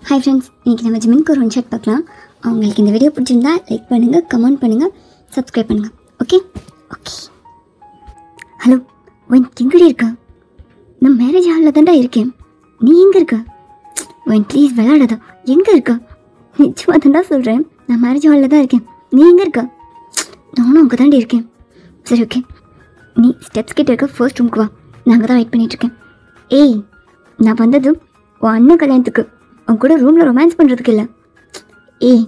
Hi friends, इनकी நம்ம ஜிமின்க்கு ஒரு ஷாட் பார்க்கலாம். உங்களுக்கு இந்த வீடியோ பிடிச்சிருந்தா லைக் பண்ணுங்க, கமெண்ட் பண்ணுங்க, சப்ஸ்கிரைப் பண்ணுங்க. Okay okay. ஹலோ, ஒன் எங்கடி இருக்கா? நான் மேரேஜ் ஹாலில் தான்டா இருக்கேன். நீ எங்கே இருக்க? ஒன் ப்ளீஸ் விளையாடாதா. எங்கே இருக்கா? நிச்சயமாக தான்டா சொல்கிறேன். நான் மேரேஜ் ஹாலில் தான் இருக்கேன். நீ எங்கே இருக்கா? நானும் அங்கே தாண்டி இருக்கேன். சரி ஓகே, நீ ஸ்டெப்ஸ் கிட்ட இருக்க ஃபர்ஸ்ட் ரூமுக்கு வா. நான் அங்கே தான் வெயிட் பண்ணிகிட்ருக்கேன். ஏய், நான் வந்தது உன் அண்ணன் கல்யாணத்துக்கு. அவன் கூட ரூமில் ரொமான்ஸ் பண்ணுறதுக்கு இல்லை. ஏய்,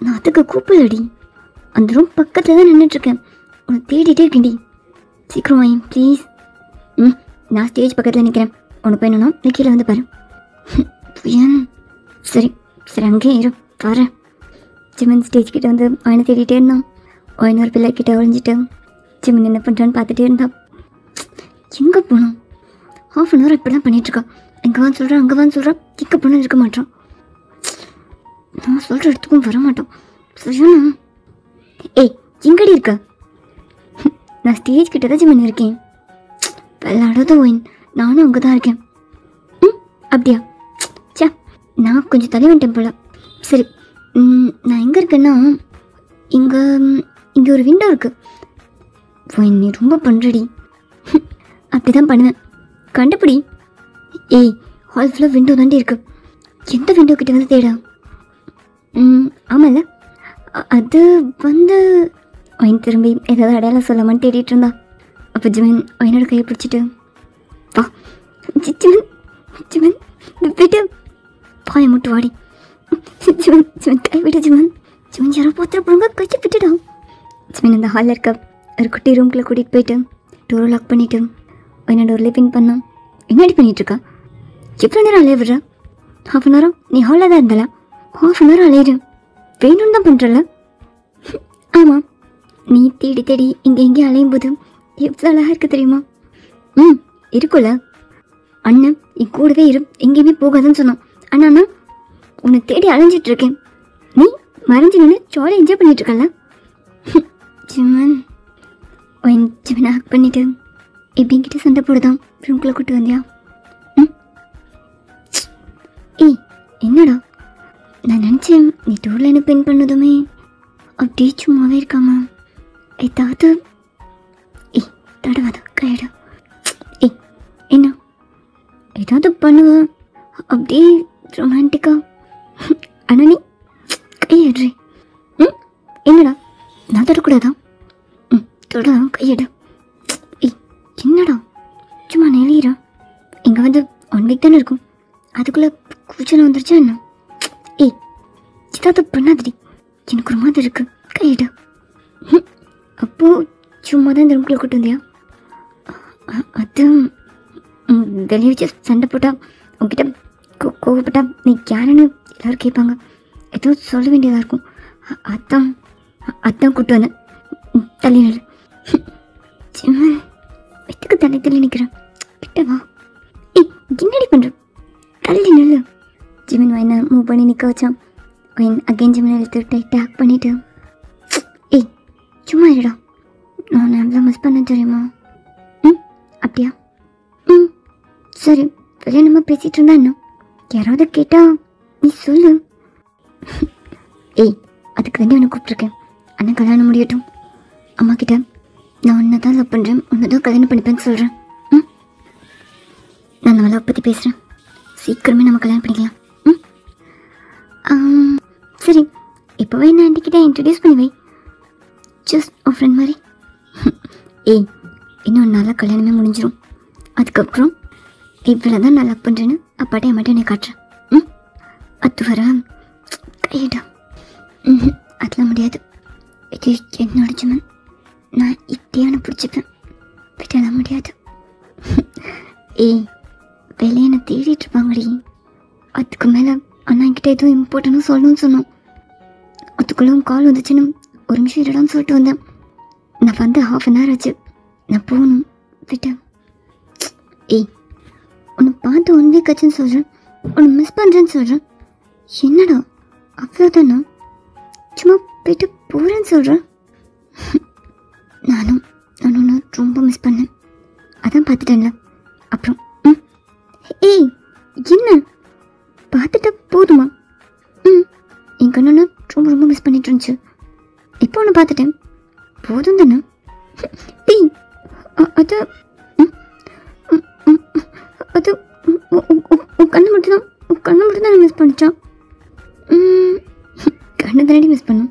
நான் அதுக்கு கூப்பிடலடி. அந்த ரூம் பக்கத்தில் தான் நின்றுட்டுருக்கேன். உன்னை தேடிட்டே இருக்கேன்டி. சீக்கிரம் வாங்க ப்ளீஸ். நான் ஸ்டேஜ் பக்கத்தில் நிற்கிறேன். உனக்கு வேணும்னா நீ கீழே வந்து பாரு. ஏன்? சரி சரி, அங்கேயே இரு, வரேன். ஜிமன் ஸ்டேஜ் கிட்டே வந்து அவனை தேடிட்டே இருந்தான். அவன் ஒரு பிள்ளை கிட்டே ஒழிஞ்சிட்டு ஜிமன் என்ன பண்ணுறான்னு பார்த்துட்டே இருந்தான். எங்கே போனோம்? ஹாஃப் அன் ஹவர் இப்படி தான் பண்ணிகிட்ருக்கான். எங்கே வான்னு சொல்கிறான், அங்கே வான்னு சொல்கிறான். எங்கே போனால் இருக்க மாட்டான். நான் சொல்கிற இடத்துக்கும் வர மாட்டான். சரியா? ஏய், எங்கடி இருக்க? நான் ஸ்டேஜ் கிட்ட தான் ஜிமன் இருக்கேன். விளையாடாத ஒயின், நானும் அங்கே தான் இருக்கேன். அப்படியா? சே, நான் கொஞ்சம் தள்ளி வந்துட்டேன் போல. சரி, நான் எங்கே இருக்கேன்னா, இங்கே ஒரு விண்டோ இருக்குது. ஒயின், நீ ரொம்ப பண்ணுறடி. அப்படி தான் பண்ணுவேன். கண்டுபிடி. ஏய், ஹால் ஃபுல்லாக விண்டோ தாண்டி இருக்கு. எந்த விண்டோ கிட்ட வந்து தேடா? ஆமாம்ல, அது வந்து ஒயின் திரும்பி ஏதாவது அடையாளம் சொல்லாமன்னு தேடிட்டு இருந்தா. அப்போ ஜிமன் ஒயினோட கையை பிடிச்சிட்டு, வா ஜிமன் ஜிமன் விட்டு பாயை மட்டும் வாடி. ஜிமன் ஜிமன் கை விட்டு. ஜிமன் ஜிமன் யாரோ பார்த்துட்டு போங்க, கட்சி விட்டுடா. ஜிமன் அந்த ஹாலில் இருக்க ஒரு குட்டி ரூம்குள்ளே கூட்டிகிட்டு போயிட்டு டோரை லாக் பண்ணிவிட்டு ஒயினோட ஒரு லிவிங் பண்ணான். என்னடி பண்ணிகிட்ருக்கா? எவ்வளோ நேரம் அலைய விடுற? ஹாஃப் அன் ஹவரம் நீ ஹாலில் தான் இருந்தால. ஹாஃப் அன் ஹவர் அலையிடு. வேணும்னு தான் பண்ணுறல. ஆமாம், நீ தேடி தேடி இங்கே எங்கேயும் அலையும் போது எவ்வளோ அழகாக இருக்குது தெரியுமா? இருக்குல்ல. அண்ணன் என் கூடவே இரு, எங்கேயுமே போகாதுன்னு சொன்னான். அண்ணா, உன்னை தேடி அலைஞ்சிட்ருக்கேன். நீ மறைஞ்சு நின்று ஜாலியாக என்ஜாய் பண்ணிகிட்ருக்கல. ஜிமன் ஒயின் ஜிமனை ஹக் பண்ணிவிட்டு எப்படி என்கிட்ட சண்டை போடுதான் ரூம்குள்ளே கூட்டு வந்தியா? ஏய், என்னடா? நான் நினச்சேன் நீ டூரில் என்ன பென் பண்ணதுமே அப்படியே சும்மாவே இருக்காமா. ஏதாவது ஏய் தடவாத கையடா. ஏய், என்ன ஏதாவது பண்ணுவேன் அப்படியே ரொமான்டிக்கா. ஆனால் நீ கையடுறே. என்னடா? நான் தொடக்கூடாதா? தொடலாம், கையடு. ஏய், என்னடா சும்மா நெளியிறா? இங்கே வந்து 1 வீக் தானே இருக்கும், அதுக்குள்ளே கூச்சல் வந்துருச்சா என்ன? ஏய், ஏதாவது பண்ணாதடி, எனக்கு ஒரு மாதிரி இருக்கு, கையிட. அப்போது சும்மா தான் இந்த ரூம்குள்ளே கூட்டு வந்தியா? அது வெளியே வச்சு சண்டை போட்டால் உங்ககிட்ட கோவப்பட்டா நீ யாருன்னு எல்லோரும் கேட்பாங்க, ஏதோ சொல்ல வேண்டியதாக இருக்கும். அதான் கூட்டு வந்தேன். தள்ளி நில்லு. ஜிமன், எதுக்கு தள்ளி நிற்கிறேன்? கிட்ட வா. ஏய், என்னடி பண்ணுற? தள்ளி நில்லு. ஜிமன் ஒயினை மூவ் பண்ணி நிற்க வச்சான். ஒயின் அகெயின் ஜிமனை எடுத்து டைட்டாக ஹேக் பண்ணிவிட்டு, ஏய் சும்மா இருடா, நான் எவ்வளோ மிஸ் பண்ண தெரியுமா? அப்படியா? சரி, வெளியே நம்ம பேசிகிட்டு இருந்தா என்ன? யாராவது கேட்டால் நீ சொல்லு. ஏய், அதுக்கு வேண்டி உன்னை கூப்பிட்ருக்கேன். அண்ணன் கல்யாணம் முடியட்டும். அம்மா கிட்ட நான் உன்னை தான் லவ் பண்ணுறேன், உன்னை தான் கல்யாணம் பண்ணிப்பேன்னு சொல்கிறேன். நான் நல்லா பற்றி பேசுகிறேன். சீக்கிரமே நம்ம கல்யாணம் பண்ணிக்கலாம். சரி, இப்போவே நான் ஆண்டிக்கிட்ட இன்ட்ரடியூஸ் பண்ணி வை, ஜஸ்ட் ஒரு ஃப்ரெண்ட் மாதிரி. ஏய், இன்னும் நல்லா கல்யாணமே முடிஞ்சிடும். அதுக்கப்புறம் இவ்வளோ தான் நான் லவ் பண்ணுறேன்னு அப்பாட்டே அம்மாட்டே என்னை காட்டுறேன். அது வர கையிடா. அதெல்லாம் முடியாது. இது என்னோட ஜிமன், நான் இப்படியான பிடிச்சிப்பேன், விட்டெல்லாம் முடியாது. ஏய், வெளியே என்னை தேடிட்டு இருப்பாங்கடி. அதுக்கு மேலே அண்ணா என்கிட்ட எதுவும் இம்பார்ட்டன்ட்னு சொல்லணும்னு சொன்னோம். அதுக்குள்ளே கால் வந்துச்சுன்னு ஒரு நிமிஷம் இடம்னு சொல்லிட்டு வந்தேன். நான் வந்து ஹாஃப் அன் ஹவர் ஆச்சு, நான் போகணும், விட்டேன். ஏய், உன்னை பார்த்து 1 வீக் ஆச்சுன்னு சொல்கிறேன், உன்னை மிஸ் பண்ணுறேன்னு சொல்கிறேன். என்னடா அவ்வளோதானா? சும்மா போயிட்டு போகிறேன்னு சொல்கிறேன். நானும் ஒன்று ரொம்ப மிஸ் பண்ணேன், அதான் பார்த்துட்டேன்ல. அப்புறம் ஏய் என்ன பார்த்துட்டா போதுமா? என் கண்ணு ரொம்ப ரொம்ப மிஸ் பண்ணிட்டு இருந்துச்சு. இப்போ ஒன்று பார்த்துட்டேன், போதும் தானே? டேய், அது அது உன் கண்ணு மட்டும்தான் நான் மிஸ் பண்ணிச்சான். கண்ணு தானடி மிஸ் பண்ணும்.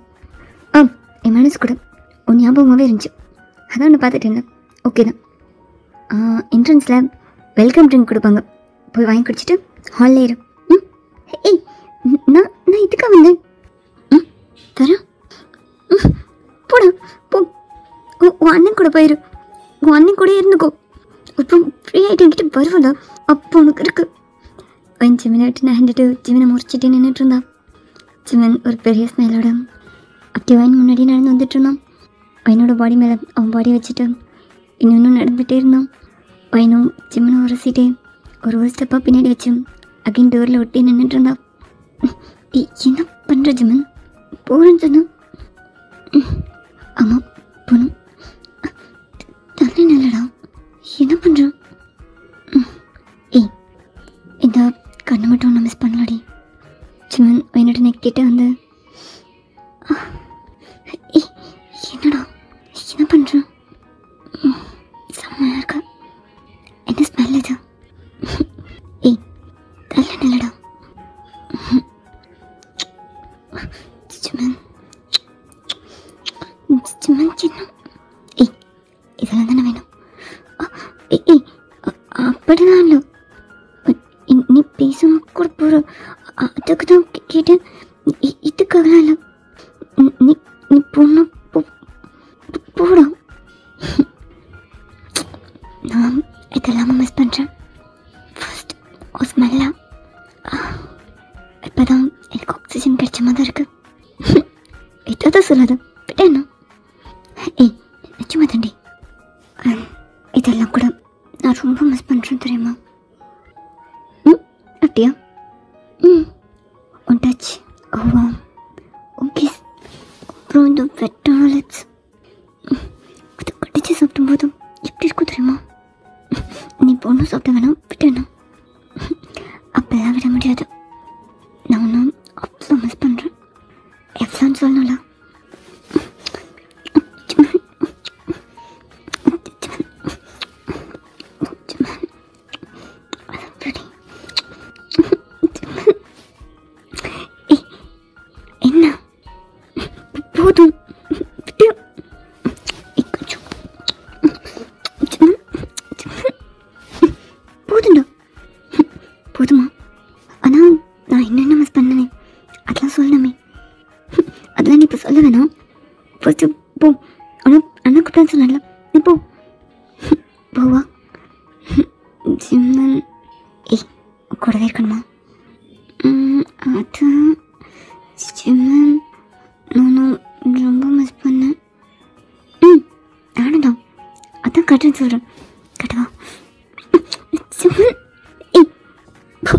என் மனசு கூட உன் ஞாபகமாகவே இருந்துச்சு. அதான் ஒன்று பார்த்துட்டேன். ஓகே தான். என்ட்ரன்ஸில் வெல்கம் ட்ரிங்க் கொடுப்பாங்க, போய் வாங்கி குடிச்சிட்டு ஹாலில் இரு. ஏய், நான் இதுக்காக வந்தேன். தரேன், போடா போ. உன் அண்ணன் கூட போயிரு, உன் அண்ணன் கூட இருந்துக்கோ. அப்புறம் ஃப்ரீ ஆகிட்டு என்கிட்ட வருவதா? அப்போ உனக்கு இருக்கு. ஜிமினை விட்டு நான் ஹேண்டுட்டு ஜிமினை முறைச்சிட்டே நின்றுட்டு இருந்தா. ஜிமன் ஒரு பெரிய ஸ்மெல்லோட அப்படி வாங்கி முன்னாடி நடந்து வந்துட்டு இருந்தான். பையனோட பாடி மேலே அவன் பாடி வச்சுட்டு இன்னொன்று நடந்துகிட்டே இருந்தான். பையனும் ஜிமனை உரசிட்டே ஒரு ஸ்டெப்பாக பின்னாடி வச்சு அகைன் டோரில் ஒட்டி நின்றுட்டு இருந்தா. என்ன பண்ணுற ஜிமன்? போகிறேன்னு சொன்னா? ஆமாம் போகணும். தண்ணி நல்லடா, என்ன பண்ணுறான்? ஏய், இந்த கண்ணை மட்டும் நான் மிஸ் பண்ணலாடி. ஜிமன் என்னோட நெக் கிட்ட வந்து என்னடா என்ன பண்ணுறான்? செம்மையாக இருக்கா. என்ன ஸ்மெல் இது? ஏய், தள்ள நல்லடா. ஜிமன் ஜிமன் சின்ன. ஏய், இதெல்லாம் தானே வேணும். ஏய், அப்படிதான் இல்லை. நீ பேசாம கூட போகிற, அதுக்கு தான் கேட்டேன். இதுக்காகலாம் இல்லை. நீ போனா போடா. நான் இதெல்லாம மிஸ் பண்ணுறேன். ஃபர்ஸ்ட் ஒரு ஸ்மெல்லா, இப்போ தான் எனக்கு ஆக்சிஜன் கிடைச்ச மாதிரி இருக்கு. இதான் சொல்லாத விட்டேன்னா. ஏய், நிச்சயமா தண்டி, இதெல்லாம் கூட நான் ரொம்ப மிஸ் பண்ணுறேன் தெரியுமா? அப்படியா? ஒன் டச், ஓ ஓகே. அப்புறம் இந்த வெட்டான லிப்ஸ், அது கடிச்சு சாப்பிடும் போதும் எப்படி இருக்கும் தெரியுமா? நீ பொண்ணு சாப்பிட்ட வேணாம் விட்டேன்னா. அப்பெல்லாம் விட முடியாது. நான் ஒன்றும் அவ்வளோ மிஸ் பண்ணுறேன். எவ்வளோன்னு சொல்லணும்ல. போதும் போதுண்டா. போதுமா? ஆனால் நான் என்னென்ன மிஸ் பண்ணனே அதெல்லாம் சொல்லணுமே. அதெல்லாம் நீ இப்போ சொல்ல வேணாம். ஃபர்ஸ்ட்டு போ. ஆனால் அண்ணா கூப்பிட்டான்னு சொன்னால நீ போ. போவா ஜிம்மன்? ஏய், கூடவே இருக்கணுமா? அது ஜிம்மன் நானும் ரொம்ப மிஸ் பண்ணேன். நானும் தான், அதான் கட்டுன்னு சொல்கிறேன். கட்டவா?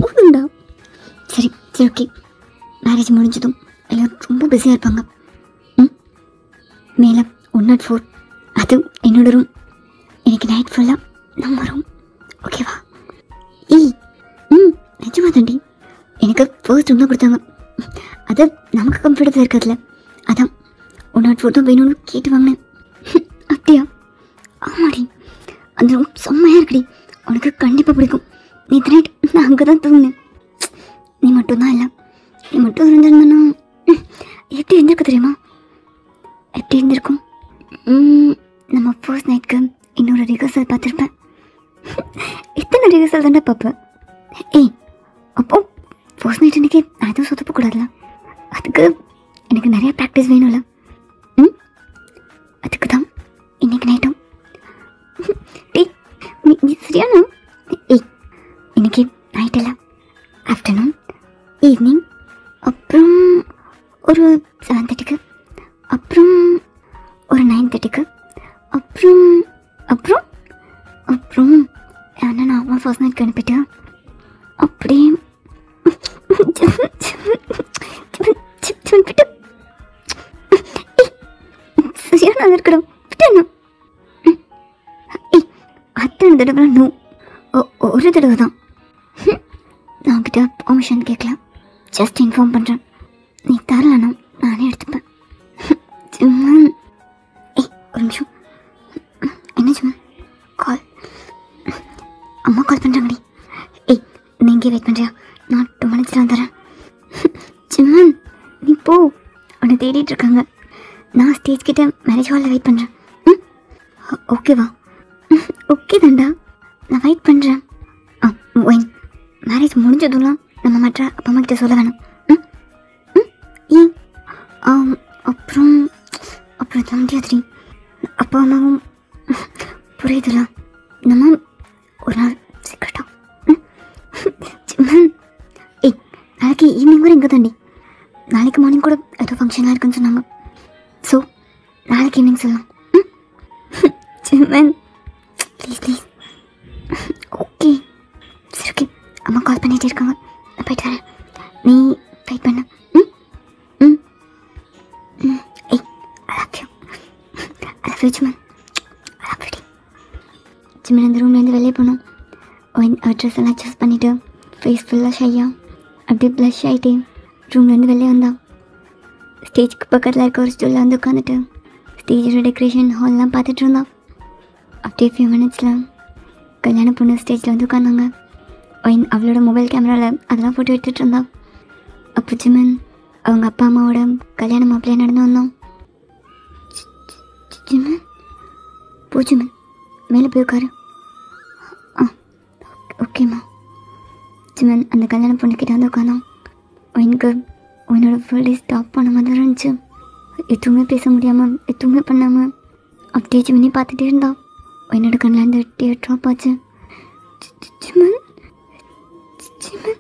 போதுண்டா. சரி சரி ஓகே. மேரேஜ் முடிஞ்சதும் எல்லோரும் ரொம்ப பிஸியாக இருப்பாங்க. மேலே 104 அது என்னோட ரூம். எனக்கு நைட் ஃபுல்லாக நம்ம ரூம், ஓகேவா? ஏய், நிஜமா தாண்டி. எனக்கு ஃபர்ஸ்ட் ரூம் தான் கொடுத்தாங்க. அது நமக்கு கம்ஃபர்டபுளாக இருக்கிறதுல, அதான் 104 தான் வேணும்னு கேட்டு வாங்கினேன். அப்படியா? ஆமாடி, அந்த ரூம் செம்மையாக இருக்குடி. உனக்கு கண்டிப்பாக பிடிக்கும். நேற்று நைட் நான் அங்கே தான் தூங்கினேன். நீ மட்டும்தான் இல்லை, நீ மட்டும் இருந்திருந்தேன்னா எப்படி இருந்திருக்கு தெரியுமா? எப்படி இருந்திருக்கும்? நம்ம ஃபர்ஸ்ட் நைட்க்கு இன்னொரு ரிஹர்சல் பார்த்துருப்பேன். எத்தனை ரிஹர்சல் தானே பார்ப்பேன். ஏய், அப்போ ஃபர்ஸ்ட் நைட் அன்றைக்கி நான் எதுவும் சொதப்பக்கூடாதுல. அதுக்கு எனக்கு நிறையா ப்ராக்டிஸ் வேணும்ல. அதுக்கு தான் இன்னைக்கு நைட்டும். டேய், நீ சரியான. ஏய், இன்னைக்கு நைட் இல்லை, ஆஃப்டர்நூன், ஈவினிங், அப்புறம் ஒரு 7:30க்கு, அப்புறம் ஒரு 9:30க்கு, அப்புறம் அப்புறம் அப்புறம் ஆனால் நான் அம்மா ஃபர்ஸ்ட் நைட்க்கு அனுப்பிட்டு அப்படியே சரியான இருக்கணும் விட்டேன்னா. அத்தனை தடவை நோ, ஒரு தடவை தான். நான் கிட்ட பெர்மிஷன் கேட்கலாம், ஜஸ்ட் இன்ஃபார்ம் பண்ணுறேன். நீ தரலனா நானே எடுத்துப்பேன். ஜிம்மன் ஒரு நிமிஷம். என்ன ஜிம்மன்? கால், அம்மா கால் பண்ணுறாங்கடி. நீங்கள் வெயிட் பண்ணுறியா? நான் 2 minutes வந்துடுறேன். ஜிம்மன் நீ போ, உன்னை தேடிட்டு இருக்காங்க. நான் ஸ்டேஜ் கிட்ட மேரேஜ் ஹாலில் வெயிட் பண்ணுறேன். ஓகேவா? ஓகே தான்டா, நான் வெயிட் பண்ணுறேன். ஒயின் மேரேஜ் முடிஞ்சதுலாம் நம்ம மற்ற அப்பா அம்மா கிட்ட சொல்ல வேணாம். ஏன்? அப்புறம் அப்புறம் தம்பியாதிரி அப்பா அம்மாவும் புரியுதுல. நம்ம ஒரு நாள் சீக்கிரட்டா. நாளைக்கு ஈவினிங் கூட இங்கே தாண்டி. நாளைக்கு மார்னிங் கூட ஏதோ ஃபங்க்ஷன்லாம் இருக்குன்னு சொன்னாங்க. ஸோ நாளைக்கு ஈவினிங் சொல்லலாம். ஜிம்மன் ப்ளீஸ் ப்ளீஸ். ஓகே சரி ஓகே. அம்மா கால் பண்ணிகிட்டே இருக்காங்க, நான் போயிட்டு வரேன். நீ வெயிட் பண்ண. I love you ஜிம்மன். I love you. ஜிம்மன் அந்த ரூம்லேருந்து வெளியே போனோம். ட்ரெஸ் எல்லாம் அட்ஜஸ்ட் பண்ணிவிட்டு ஃபேஸ் ஃபுல்லாக ஷையாக அப்படியே ப்ளஷ் ஆகிட்டே ரூம்லேருந்து வெளியே வந்தான். ஸ்டேஜுக்கு பக்கத்தில் இருக்க ஒரு ஸ்டூலில் வந்து உட்காந்துட்டு ஸ்டேஜோட டெக்கரேஷன் ஹால்லாம் பார்த்துட்டு இருந்தான். அப்படியே ஃபியூ மினிட்ஸில் கல்யாண பொண்ணு ஸ்டேஜில் வந்து உட்காந்தாங்க. அவளோட மொபைல் கேமராவில் அதெல்லாம் ஃபோட்டோ எடுத்துகிட்டு இருந்தான். அப்போ ஜிம்மன் அவங்க அப்பா அம்மாவோட கல்யாண மாப்பிள்ளையே நடந்து வந்தோம். ஜிம்மன் போ ஜிம்மன், மேலே போய் உட்காரு. ஓகேம்மா. ஜிம்மன் அந்த கல்யாண பொண்ணுக்கிட்ட வந்து உட்காந்தான். எனக்கு உன்னோட ஃபுல் டே ஸ்டாப் பண்ண மாதிரி இருந்துச்சு. எதுவுமே பேச முடியாமல் எதுவுமே பண்ணாமல் அப்படியே ஜிம்மனி பார்த்துட்டே இருந்தான். என்னோட கண்ணில் அந்த டேர் ட்ராப் ஆச்சு. ஜிம்மன் ஜிம்மன்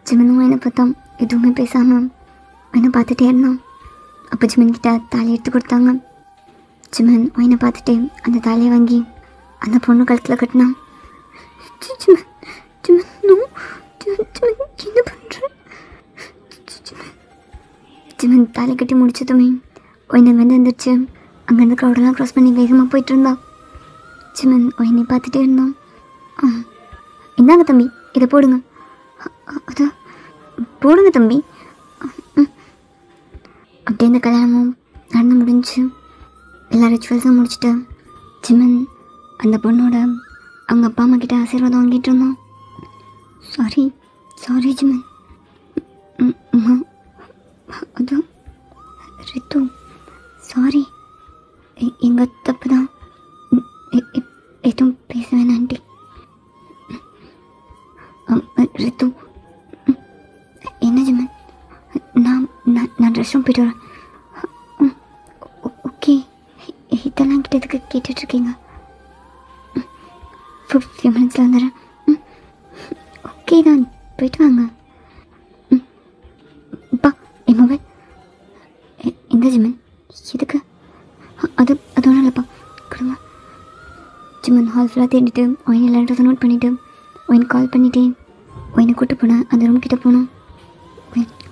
ஜிம்மனும் என்னை பார்த்தா எதுவுமே பேசாமல் என்னை பார்த்துட்டே இருந்தான். அப்போ ஜிம்மன் கிட்ட தாலி எடுத்து கொடுத்தாங்க. ஜிம்மன் என்னை பார்த்துட்டே அந்த தாலியை வாங்கி அந்த பொண்ணு கழுத்தில் கட்டினான். ஜிம்மன் ஜிம்மன் நோ ஜிம்மன் என்ன பண்ணுற? ஜிம்மன் தாலி கட்டி முடிச்சதுமே அங்கேருந்து வந்துடுச்சு. அங்கேருந்து க்ரௌடெல்லாம் க்ராஸ் பண்ணி வேகமாக போயிட்டு இருந்தான். ஜிம்மன் என்னை பார்த்துட்டே இருந்தான். இந்தாங்க தம்பி, இதை போடுங்க. அது போடுங்க தம்பி. அப்படியே இந்த கல்யாணமும் நடந்து முடிஞ்சு எல்லா ரிச்சுவல்ஸும் முடிச்சுட்டு ஜிம்மன் அந்த பொண்ணோட அவங்க அப்பா அம்மா கிட்ட ஆசீர்வாதம் வாங்கிட்டு இருந்தான். சாரி சாரி ஜிம்மன். அது ரித்து சாரி, எங்கள் தப்பு தான். எதுவும் பேச வேணாம் ஆண்டி. ரித்து என்ன ஜிம்மன்? நான் ரெஸ்ட் ரூம் போய்ட்டு வரேன். ஓகே, இதெல்லாம் கிட்டதுக்கு கேட்டுட்ருக்கீங்க. ஃபியூ மினிட்ஸில் வந்துடுறேன். ஓகே தான், போயிட்டு வாங்க. பா என் மொபைல் இந்த ஜிம்மன் எதுக்கு? அது ஒன்றும் இல்லைப்பா, கொடுங்க. ஜிம்மன் ஹால் ஃபுல்லாக தேடிட்டு எல்லார்ட்டும் நோட் பண்ணிவிட்டு கால் பண்ணிட்டேன். கூப்பிட்டு போனேன், அந்த ரூம் கிட்டே போனோம்.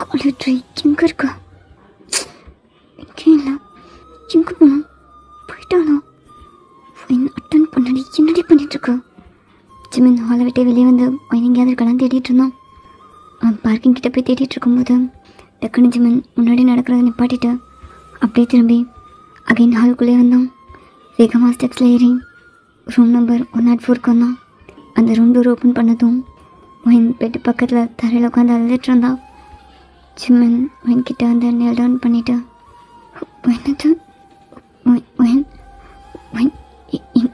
காலேஜ் எங்கே இருக்கா? எங்கேயும் இல்லை. எங்கே போனோம்? போயிட்டானா? அட்டன் பண்ணடி, என்னடி பண்ணிகிட்ருக்கா? ஜிம்மன் ஹாலை விட்டு வெளியே வந்து எங்கேயாவது இருக்கலாம் தேடிட்டு இருந்தோம். பார்க்கிங் கிட்டே போய் தேடிட்டு இருக்கும்போது டக்குன்னு ஜிம்மன் முன்னாடி நடக்கிறத நிப்பாட்டிட்டு அப்படியே திரும்பி அகைன் ஹாலுக்குள்ளே வந்தோம். வேகமாக ஸ்டெப்ஸில் ஏறி ரூம் நம்பர் 104க்கு வந்தோம். அந்த ரூம் டோர் ஓப்பன் பண்ணதும் பெட்டு பக்கத்தில் தரையில் உட்காந்து அழுதுட்டு இருந்தா. ஜிம்மன் கிட்ட வந்து நெல் டவுன் பண்ணிவிட்டு என்னது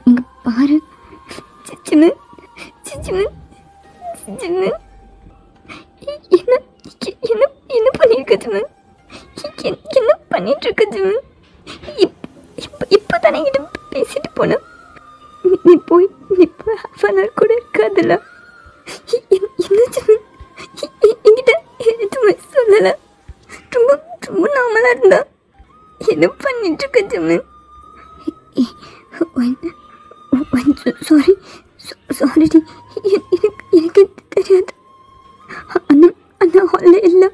இங்கே பாரு. ஜிம்மன் ஜிம்மன் ஜிம்மன் என்ன பண்ணியிருக்க ஜிம்மன்? என்ன பண்ணிகிட்ருக்க ஜிம்மன்? இப்போ தானே கிட்ட பேசிட்டு போனேன். நீ போய் ஹாஃப் அன் ஹவர் கூட இருக்காதுல்ல. என்ன ஜிம்மன் என்கிட்ட எதுவுமே சொல்லலை. ரொம்ப நார்மலாக இருந்தா. என்ன பண்ணிட்டுருக்க ஜிம்மன்? சாரிடி, எனக்கு தெரியாது. அந்த ஹாலில் இல்லை,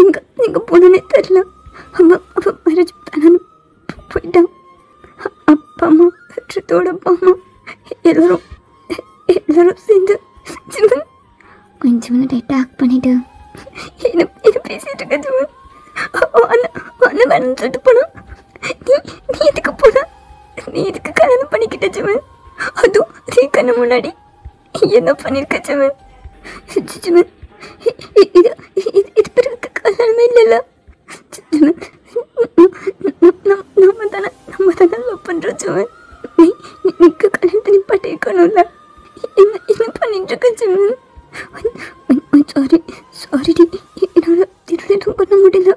எங்கே போனே தெரில. அவன் மேரேஜ் பண்ணான்னு போயிட்டான். அப்பா அம்மா ரித்தோட அப்பா அம்மா எல்லாரும் சேர்ந்து ஜிம்மன் ஜிமனை டைட்டாக ஆக்ட் பண்ணிவிட்டு என்ன பேசிகிட்டு இருக்க ஜிமன். அண்ணன் வேணும்னு சொல்லிட்டு போனா நீ எதுக்கு போனா? நீ எதுக்கு கல்யாணம் பண்ணிக்கிட்ட ஜிமன்? அதுவும் கண்ணு முன்னாடி என்ன பண்ணியிருக்க ஜிமன்? ஜிமன் இது பிறகு கல்யாணமே இல்லைல்ல ஜிமன். நம்ம தானே லவ் பண்ணுறோம் ஜிமன். நீக்கு கல்யாணத்தை நிப்பாட்டி இருக்கணும்ல. என்ன பண்ணிட்டு இருக்க ஜிமன்? சாரிடி, என்னால் எதுவும் பண்ண முடியல.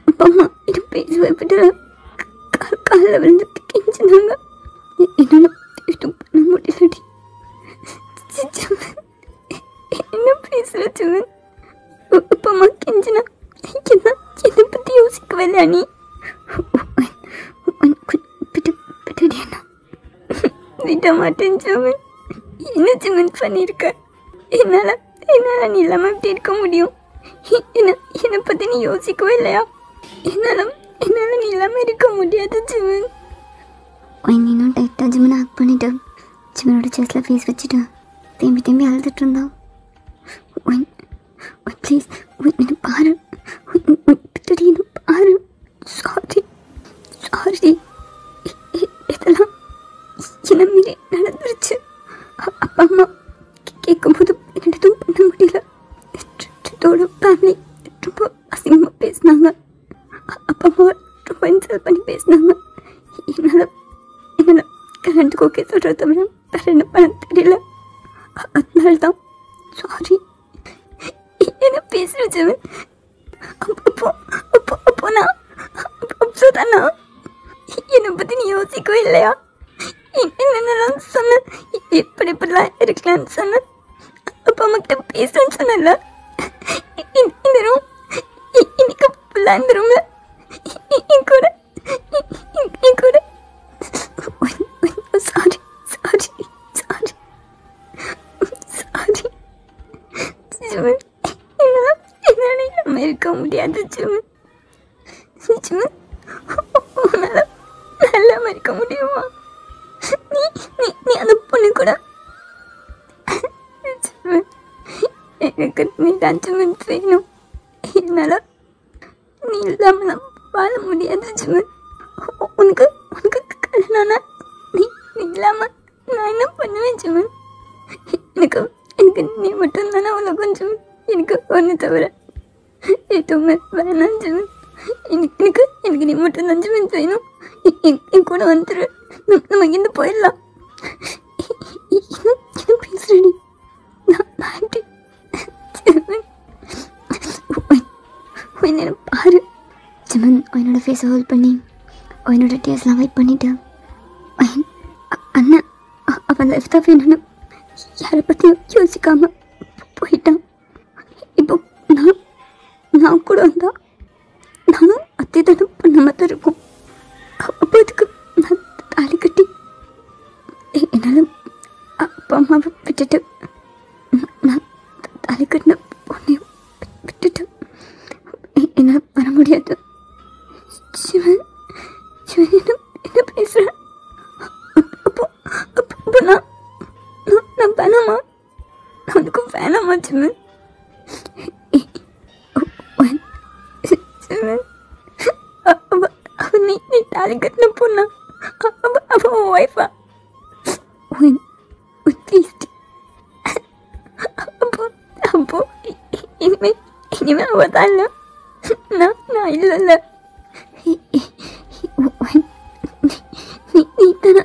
அப்பா அம்மா இது பேசி வைப்பிட்டு காலில் விழுந்து கெஞ்சினாங்க. என்னால் எதுவும் பண்ண முடியலடி. என்ன பேசுகிற ஜிமன்? அப்பா அம்மா கெஞ்சினா என்னை பற்றி யோசிக்கவே இல்லையா நீ? விட்டுடியா? விட மாட்டேன் ஜிமன். என்ன ஜிமன் பண்ணியிருக்க? என்னால் நீ இல்லாமல் எப்படி இருக்க முடியும்? என்னை பற்றி நீ யோசிக்கவே இல்லையா? என்னால் நீ இல்லாமல் இருக்க முடியாது ஜிமன். நீனும் டைட்டாக ஜிமனை ஆக்ட் பண்ணிட்டு ஜிமனோட செஸ்ஸில் ஃபேஸ் வச்சுட்டு திரும்பி அழுதுட்டு இருந்தா. ப்ளீஸ் என்ன பாரு, என்ன பாரு. சாரி இதெல்லாம் என்ன மீறி நடந்துருச்சு. அப்பா அம்மா கேட்கும்போது எதுவும் பண்ண முடியல. இதோட ஃபேமிலி ரொம்ப அசிங்கமாக பேசினாங்க. அப்பா அம்மா ரொம்ப இன்சல்ட் பண்ணி பேசினாங்க. என்னால் கல்யாணத்துக்கு ஓகே சொல்கிறத தவிர வேறு என்ன பண்ண தெரியல. அதனால தான் சாரி. என்ன பேசுகிற ஜிமன்? அப்போ நான் அப்போதானா என்னை பற்றி நீ யோசிக்கவே இல்லையா? என்னென்னலாம் சொன்ன, எப்படிலாம் இருக்கலான்னு சொன்ன, அப்பா அம்மா கிட்ட பேசுறேன்னு சொன்னல. இந்த ரூம் இன்னைக்கு ஃபுல்லாக இந்த ரூம்ல என் கூட சாரி ஜிமன். என்னால் இல்லாமல் இருக்க முடியாது ஜிமன். உன்னால் நல்லாமல் இருக்க முடியுமா? நீ அந்த பொண்ணு கூட எனக்கு நீ தான் ஜிமன் வேணும். என்னால் நீ இல்லாமல் நான் வாழ முடியாது ஜிமன். உனக்கு கல்யாணம்னா நீ இல்லாமல் நான் என்ன பண்ணுவேன் ஜிமன்? எனக்கு நீ மட்டும் தானே உலகம் ஜிமன். எனக்கு ஒன்று தவிர எதுவுமே வேணாம் ஜிமன். எனக்கு நீ மட்டும் தான் ஜிமன் வேணும். என் கூட வந்துடு. நம்ம இருந்து போயிடலாம். என்ன பேசுறடி? நான் எப்படி என்ன பாரு ஜிமன். என்னோட ஃபேஸை ஹோல்ட் பண்ணி என்னோட டேஸ்லாம் வெயிட் பண்ணிட்டு அண்ணன் அவன் லைஃப் தான் வேணும்னு யாரை பற்றியும் யோசிக்காம போயிட்டான். இப்போ நான் கூட வந்தா நானும் அத்தை தானே பண்ண மாதிரி இருக்கும். அப்போ அதுக்கு நான் தாலி கட்டி என்னால் அப்பா அம்மாவை விட்டுட்டு நான் தாலி கட்டின பொண்ணையும் விட்டுட்டு என்னால் வர முடியாது. சிவன் என்ன பேசுகிறேன்? அப்போ நான் வேணாமா? நான் உனக்கு வேணாமா சிவன்? சிவன் நீ தாலி கட்டின பொண்ணா? அவன் ஒய்ஃபா? அப்போ இனிமே அவ தான் இல்லை. நான் இல்லைல்ல. நீ தானே?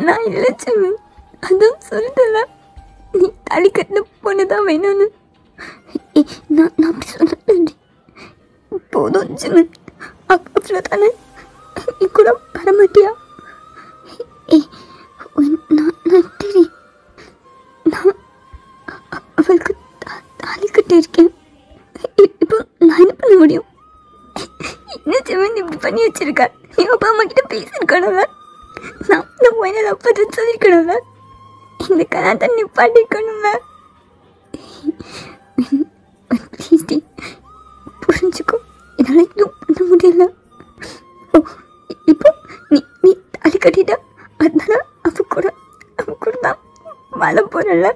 நான் இல்லை சிவன். அதுவும் சொல்லிட்டல நீ தாலி கட்டின பொண்ணு தான் வேணும்னு. நான் அப்படி சொன்னேன். போதும் சிவன். அவ்வளோ தானே? நீ கூட வரமாட்டியா? நான் தெரி நான் அவளுக்கு தாலி கட்டியிருக்கேன். இப்போ நான் என்ன பண்ண முடியும்? என்ன ஜிமன் இப்படி பண்ணி வச்சிருக்க? நீ அப்பா அம்மா கிட்ட பேசியிருக்கணும்ல. நான் ஒன்ன லவ் பண்ணுறேன்னு சொல்லியிருக்கணும்ல. இந்த கல்யாணத்தை நிப்பாட்டிக்கணும்ல. ப்ளீஸ் டி புரிஞ்சுக்கோ. என்னால் எதுவும் பண்ண முடியல. இப்போ நீ தாலி கட்டிட்டா. அதனால அவ கூட தான் வாழ போறல.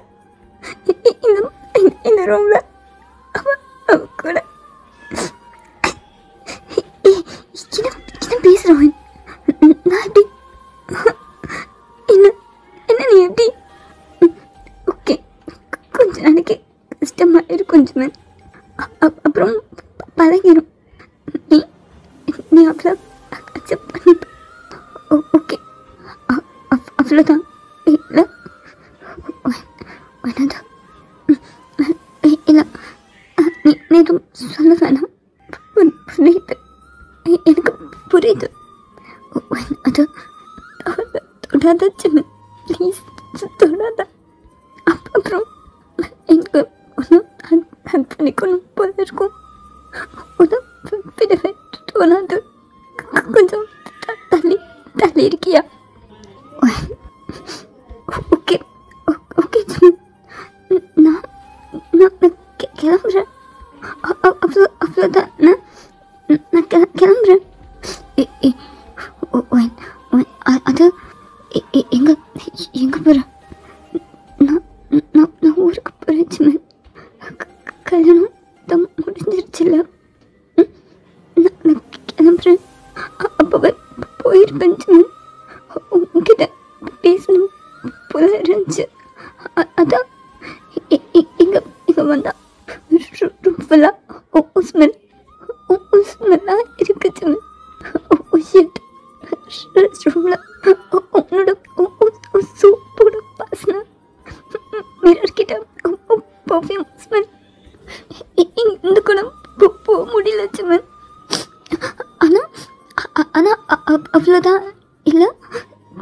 ஜிமன். அப்புறம் பழகிடும். நீ நீ அவ்வளோ அக்செப்ட் பண்ணி ஓகே, அவ்வளோதான். இல்லை வேணாதான். இல்லை நீ எதுவும் சொல்ல வேணாம். புரியுது, எனக்கு புரியுது. அது தொடாத ஜிமன், ப்ளீஸ் தொடாத. அப்புறம் எனக்கு ஒன்றும் ஹெல்ப் பண்ணிக்கணும் போல இருக்கும். ஒன்றும் விடவே தோணாது. கொஞ்சம் தள்ளி தள்ளி இருக்கியா? ஓகே ஓகே ஜிமன், நான் கிளம்புறேன். அவ்வளோதான், நான் கிளம்புறேன். அது எங்கே போகிறேன்? நான் ஊருக்கு போகிறேன் ஜிமன். கல்யாணம் தான் முடிஞ்சிருச்சுல்ல, நான் கிளம்புறேன். அப்போவே போயிருப்பேன் ஜிமன். உங்ககிட்ட பேசணும் போல இருந்துச்சு. அதான் இங்கே வந்தா ரொம்பலாம் ஸ்மெல்லாக இருக்கு ஜிமன். உன்னோட சூப்போட வாசனை, மிரர்கிட்ட பர்ஃப்யூம் ஸ்மெல். இந்த குணம் போக முடியல ஜிமன். ஆனால் அவ்வளோதான். இல்லை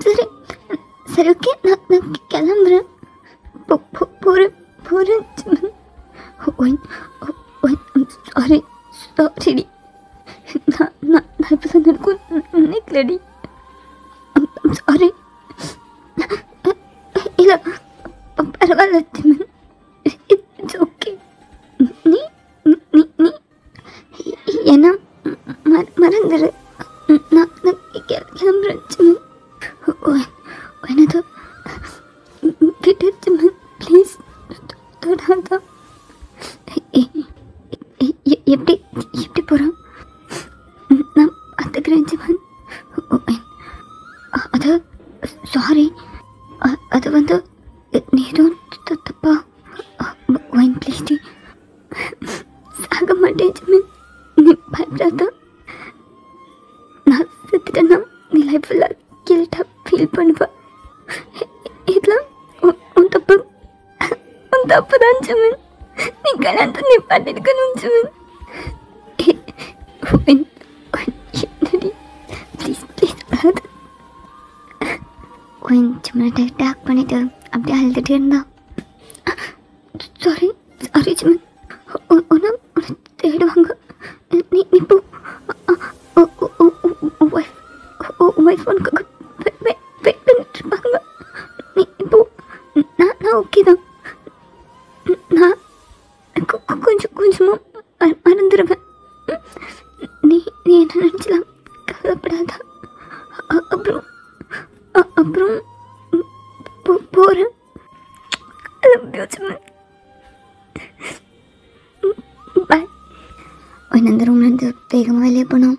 சரி சரி ஓகே, நான் கிளம்புறேன். போகிறேன் ஜிமன். சாரி நான் இப்போ தான் இருக்கும் நினைக்கலடி. சாரி. இல்லை பரவாயில்ல ஜிமன், இட்ஸ் ஓகே. நீ நீ நீ என்ன மறந்துடு. நான் கிளம்புறேன் ஜிமன். என்னது விட்டு ஜிமன், ப்ளீஸ் தொடாதான். எப்படி போகிறான்? நான் பார்த்துக்கிறேன் ஜிமன். அது சாரி, அது வந்து நீ எதுவும் தப்பா ஒயின் ப்ளீஸ் டி. சாக மாட்டேன் ஜிமன், நீ பயப்படாத. நான் செத்துட்டேன்னா நீ லைஃப் ஃபுல்லாக கில்ட்டாக ஃபீல் பண்ணுவா. இதெல்லாம் உன் தப்பு தான் ஜிமன். நீ கல்யாணத்தை நீ பண்ணிருக்கணும் ஜிமன். ப்ளீஸ் ப்ளீஸ் வராது. ஜிமனை டேக் பண்ணிட்டு அப்படியே அழுதுகிட்டே இருந்தா. சாரி சாரி ஜிமன், உன்னை தேடுவாங்க. நீ போ. ஒய்ஃப் உனக்கு வெயிட் பண்ணிட்டு இருப்பாங்க. நீ போ. நான் ஓகே தான். நான் கொஞ்சமாக மறந்துடுவேன். நீ என்ன நினச்சலாம், கவலைப்படாத. அப்புறம் போகிறேன். பாய். அந்த ரூம்லேருந்து வேகமாக வெளியே போனோம்.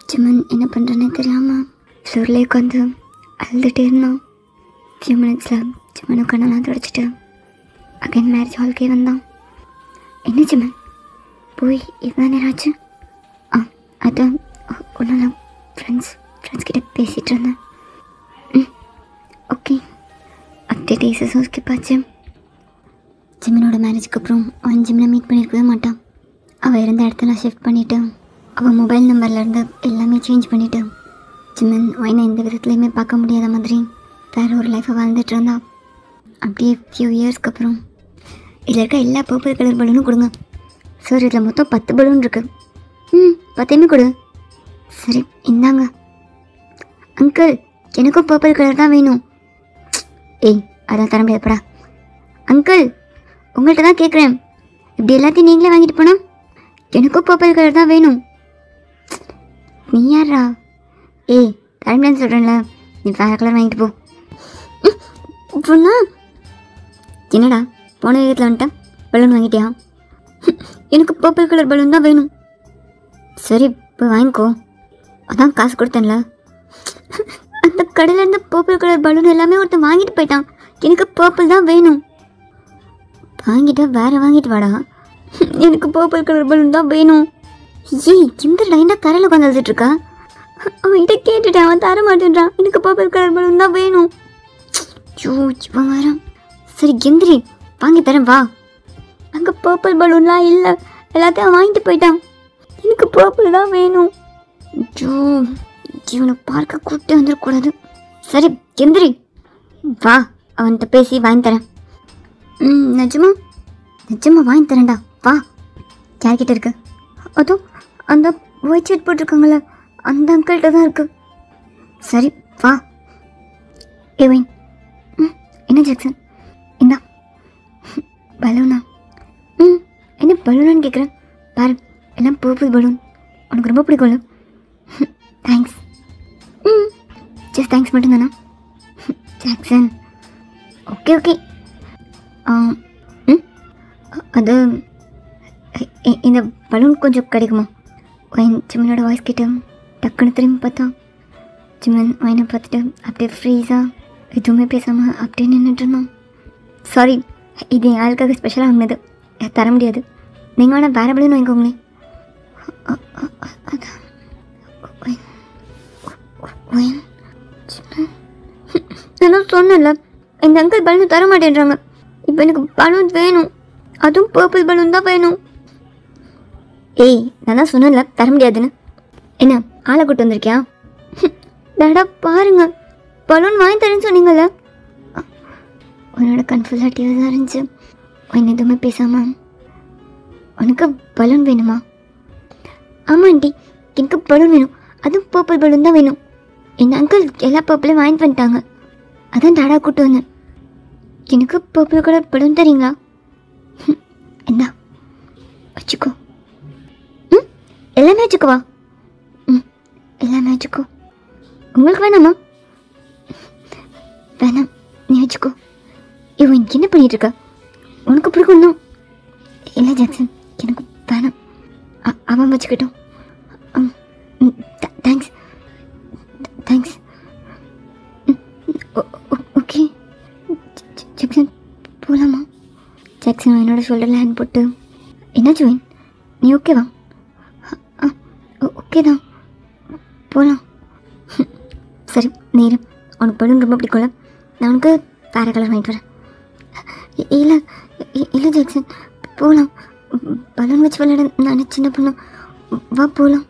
ஜிமன் என்ன பண்ணுறேன்னே தெரியாமல் ஃப்ளோரில் உட்காந்து அழுதுகிட்டே இருந்தான். ஃபியூ மினிட்ஸில் ஜிமனை கண்ணெல்லாம் தொடச்சிட்டு அகைன் மேரேஜ் ஹால்கே வந்தான். என்ன ஜிமன் போய் இதுதான் நேராச்சு? அது ஒன்றும் ஃப்ரெண்ட்ஸ் கிட்டே பேசிகிட்டு இருந்தேன். ஓகே அப்டேட் டேஸஸும் ஸ்கிப் ஆச்சு. ஜிமனோட மேரேஜுக்கு அப்புறம் அவன் ஜிமனை மீட் பண்ணியிருக்கவே மாட்டான். அவள் இருந்த இடத்துல ஷிஃப்ட் பண்ணிவிட்டு அவள் மொபைல் நம்பர்லேருந்து எல்லாமே சேஞ்ச் பண்ணிவிட்டு ஜிமன் ஒயினை எந்த விதத்துலையுமே பார்க்க முடியாத மாதிரி வேறு ஒரு லைஃப்பை வாழ்ந்துட்டு இருந்தா. அப்படியே ஃபியூ இயர்ஸ்க்கு அப்புறம் இதில் இருக்க எல்லா பர்பிள் கலர் பலூனும் கொடுங்க சார். இதில் மொத்தம் 10 பலூன் இருக்குது. 10மே கொடு. சரி இந்தாங்க. அங்கிள் எனக்கும் பர்பிள் கலர் தான் வேணும். ஏய் அதான் தர முடியாதுப்படா. அங்கிள் உங்கள்கிட்ட தான் கேட்குறேன், இப்படி எல்லாத்தையும் நீங்களே வாங்கிட்டு போனால் எனக்கும் பர்பிள் கலர் தான் வேணும். நீ யாரா? ஏய் தர முடியாதுன்னு சொல்கிறேன்ல, நீ வேறு கலர் வாங்கிட்டு போ. பொண்ணா என்னடா போன வீட்டில் வந்துட்டேன், பலூன் வாங்கிட்டியா? எனக்கு பர்பிள் கலர் பலூன் தான் வேணும். சரி போய் வாங்கிக்கோ, அதான் காசு கொடுத்தேன்ல. அந்த கடையிலேருந்து பர்பிள் கலர் பலூன் எல்லாமே ஒருத்தன் வாங்கிட்டு போயிட்டான். எனக்கு பர்பிள் தான் வேணும். வாங்கிட்டா வேறு வாங்கிட்டு வாடா, எனக்கு பர்பிள் கலர் பலூன் தான் வேணும். ஏய் இந்த லைனா கரையில் உட்காந்து அழுதுட்டு இருக்கா? அவன்கிட்ட கேட்டுட்டேன், அவன் தர மாட்டேன்றான். எனக்கு பர்பிள் கலர் பலூன் தான் வேணும். ஜோ இவன் வரான். சரி எந்திரி, வாங்கி தரேன் வா. அங்கே பர்பிள் பலூன்லாம் இல்லை, எல்லாத்தையும் வாங்கிட்டு போயிட்டான். எனக்கு பர்பிள் தான் வேணும். ஜோ இவனை பார்க்க கூப்பிட்டு வந்துடக்கூடாது. சரி எந்திரி வா, அவன்கிட்ட பேசி வாங்கி தரேன். நிஜமா நிஜமா வாங்கி தரேன்டா வா. யார்கிட்ட இருக்கு? அதுவும் அந்த ஒயிட் ஷர்ட் போட்டிருக்காங்கள அந்த அங்கிள்கிட்ட தான் இருக்கு. சரி வா. ஏவன் என்ன ஜாக்சன் இந்தா பலூனா? என்ன பலூனான்னு கேட்குறேன் பாரு, எல்லாம் பர்பிள் பலூன். உனக்கு ரொம்ப பிடிக்கும்ல? தேங்க்ஸ். ஜஸ்ட் தேங்க்ஸ் மட்டும் தானா ஜாக்சன்? Okay okay. அது இந்த பலூன் கொஞ்சம் கிடைக்குமா? சிம்மனோட வாய்ஸ் கிட்ட டக்குன்னு திரும்பி பார்த்தா சிம்மன் வாயினை பார்த்துட்டு அப்படியே ஃப்ரீஸாக எதுவுமே பேசாமல் அப்படியே நின்றுட்டு இருந்தான். சாரி, இது என் ஆளுக்காக ஸ்பெஷலாக வாங்கினது, தர முடியாது. நீங்கள் வேணால் வேறு பலூன் வாங்கிக்கோங்களேன். நான் சொன்னல இந்த அங்கிள் பலூன் தர மாட்டேன்றாங்க. இப்போ எனக்கு பலூன் வேணும், அதுவும் பர்பிள் பலூன் தான் வேணும். ஏய் நான் தான் சொன்னல தர முடியாதுன்னு. என்ன ஆளை கூட்டு வந்திருக்கியா? டாடா பாருங்க, பலூன் வாங்கி தரேன்னு சொன்னீங்கல்ல. உன்னோட கன்ஃபியூஸாக டியூஸாக இருந்துச்சு. உன்னை எதுவுமே பேசாமா உனக்கு பலூன் வேணுமா? ஆமாம் ஆண்டி, எனக்கு பலூன் வேணும், அதுவும் பர்பிள் பலூன் தான் வேணும். என் அங்கிள் எல்லா பர்பிளையும் வாங்கிட்டு வந்துட்டாங்க, அதான் டாடா கூப்பிட்டு வந்தேன். எனக்கு பர்பிள் கலர் பலூன் தரீங்களா? என்ன வச்சுக்கோ. எல்லாமே வச்சுக்கோவா? எல்லாமே வச்சுக்கோ. உங்களுக்கு வேணாமா? வேணாம், நீ வச்சுக்கோ. இவன் எனக்கு என்ன பண்ணிட்டு இருக்க? உனக்கு பிடிக்கும்? இல்லை ஜாக்சன், எனக்கு வேணாம், அவன் வச்சுக்கிட்டோம். Thanks thanks. ஓகே ஜாக்சன் போகலாமா? ஜாக்சன் என்னோட ஷோல்டரில் ஹேண்ட் போட்டு என்னாச்சு வேன், நீ ஓகேவா? ஓகே தான், போகலாம். சரி நேரு, உனக்கு பலூன் ரொம்ப பிடிக்கும்ல, நான் உனக்கு வேறு கலர் வாங்கிட்டு வரேன். இல்லை இல்லை ஜாக்சன் போகலாம், பலூன் வச்சு விளையாட நான் சின்ன பொண்ணு, வா போகலாம்.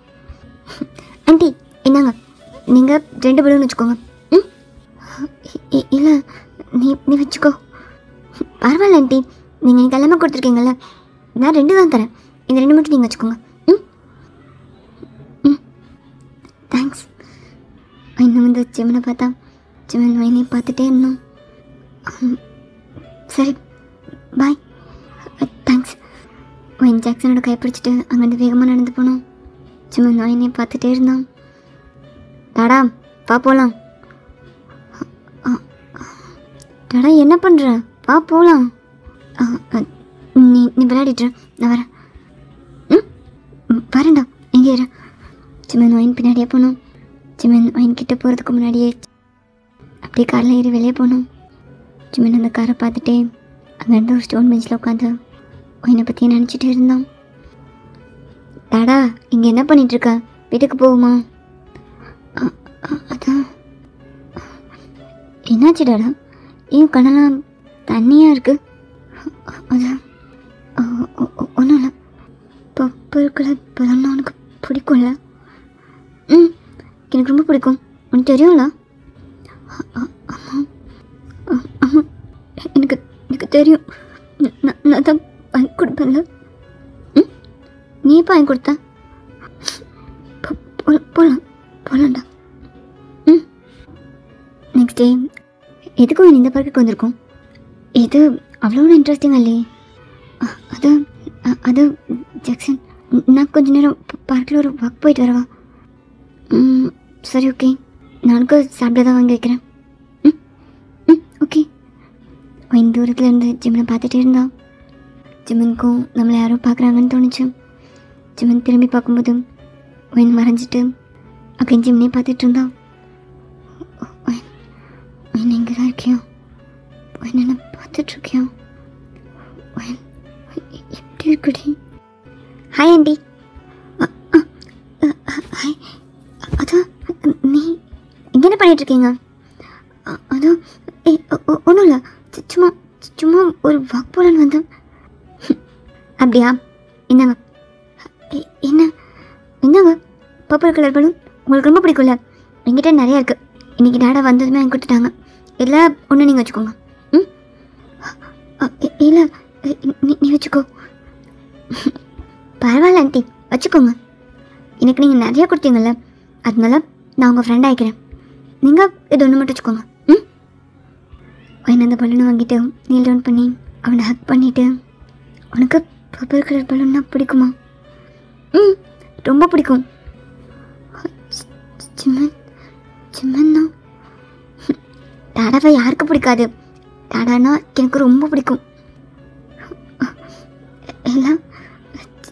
ஆண்டி என்னங்க, நீங்கள் 2 பலூன் வச்சுக்கோங்க. இல்லை நீ வச்சுக்கோ. பரவாயில்ல ஆண்டி, நீங்கள் எனக்கு எல்லாமே கொடுத்துருக்கீங்கல்ல, நான் 2 தான் தரேன், இந்த 2 மட்டும் நீங்கள் வச்சுக்கோங்க. தேங்க்ஸ். இன்னும் வந்து சிம்மனை பார்த்தா சிம்மன் வயனை பார்த்துட்டே இருந்தோம். சரி பாய். தேங்க்ஸ். ஒயின் ஜாக்சனோட கை பிடிச்சிட்டு அங்கேருந்து வேகமாக நடந்து போனோம். சிம்மன் வயனை பார்த்துட்டே இருந்தான். டாடா வா போகலாம். டாடா என்ன பண்ணுற? வா போகலாம். நீ விளையாடிட்டு நான் வரேன். வரேன்டா, எங்கே இரு. சிம்மன் ஒயின் பின்னாடியே போனோம். சிம்மன் ஒயின் கிட்டே போகிறதுக்கு முன்னாடியே அப்படியே காரில் ஏறி வெளியே போனோம். சிம்மன் அந்த காரை பார்த்துட்டே அங்கேருந்து ஒரு ஸ்டோன் பெஞ்சில் உட்காந்து ஒயினை பற்றி நினச்சிட்டு இருந்தான். டாடா இங்கே என்ன பண்ணிகிட்ருக்க? வீட்டுக்கு போகுமா? அதான். என்னாச்சு டாடா, ஏன் கண்ணெல்லாம் தண்ணியாக இருக்குது? அதான் ஒன்றும் இல்லை, பர்பிள் கலர் பலூன் உனக்கு பிடிக்கும்ல? எனக்கு ரொம்ப பிடிக்கும், உனக்கு தெரியும்ல? ஆமாம் ஆமாம், எனக்கு தெரியும். நான் தான் வாங்கி கொடுப்பேன்ல. நீ எப்போ வாங்கி கொடுத்த? போகலாம்டா. நெக்ஸ்ட் டே எதுக்கும் இந்த பார்க்குக்கு வந்திருக்கோம். இது அவ்வளோ இன்ட்ரெஸ்டிங்காக இல்லையே. அது ஜாக்சன், நான் கொஞ்ச நேரம் பார்க்கில் ஒரு வாக் போயிட்டு வரவா? சரி ஓகே, நானுக்கு சாப்பிட தான் வாங்கி வைக்கிறேன். ஓகே. ஒயின் தூரத்தில் இருந்து ஜிம்மனை பார்த்துட்டே இருந்தான். ஜிம்மனுக்கும் நம்மளை யாரோ பார்க்குறாங்கன்னு தோணுச்சு. ஜிம்மன் திரும்பி பார்க்கும்போது ஒயின் மறைஞ்சிட்டு அகைன் ஜிம்மனே பார்த்துட்டு இருந்தான். ஒயின் எங்கே தான் இருக்கியா? ஒயின் என்ன பார்த்துட்ருக்கியா? ஒயின் எப்படி இருக்குடி. Hi aunty. ஹாய். அதான் நீ இங்கே என்ன பண்ணிகிட்ருக்கீங்க? அதான் ஒன்றும் இல்லை, சும்மா சும்மா ஒரு வாக் போகலான்னு வந்தேன். அப்படியா? என்னங்க என்ன என்னங்க பர்பிள் கலர் பலூன் உங்களுக்கு ரொம்ப பிடிக்கும்ல? என்கிட்ட நிறையா இருக்குது. இன்றைக்கி டாடா வந்ததுமே வாங்கி கொடுத்துட்டாங்க. எல்லாம் ஒன்று நீங்கள் வச்சுக்கோங்க. ம் இல்லை நீ வச்சுக்கோ. பரவாயில்ல ஆண்டி, வச்சுக்கோங்க. எனக்கு நீங்கள் நிறையா கொடுத்தீங்கல்ல, அதனால நான் உங்கள் ஃப்ரெண்ட் ஆகிக்கிறேன். நீங்கள் இது ஒன்று மட்டும் வச்சுக்கோங்க. ம் என்ன அந்த பலூனை வாங்கிட்டு நீல் டவுன் பண்ணி அவனை ஹக் பண்ணிவிட்டு, உனக்கு பர்பிள் கலர் பலூன்னா பிடிக்குமா? ம் ரொம்ப பிடிக்கும். சிம்மன் சிம்மன்னா டாடாவை யாருக்கு பிடிக்காது? டாடானா எனக்கு ரொம்ப பிடிக்கும். எல்லாம்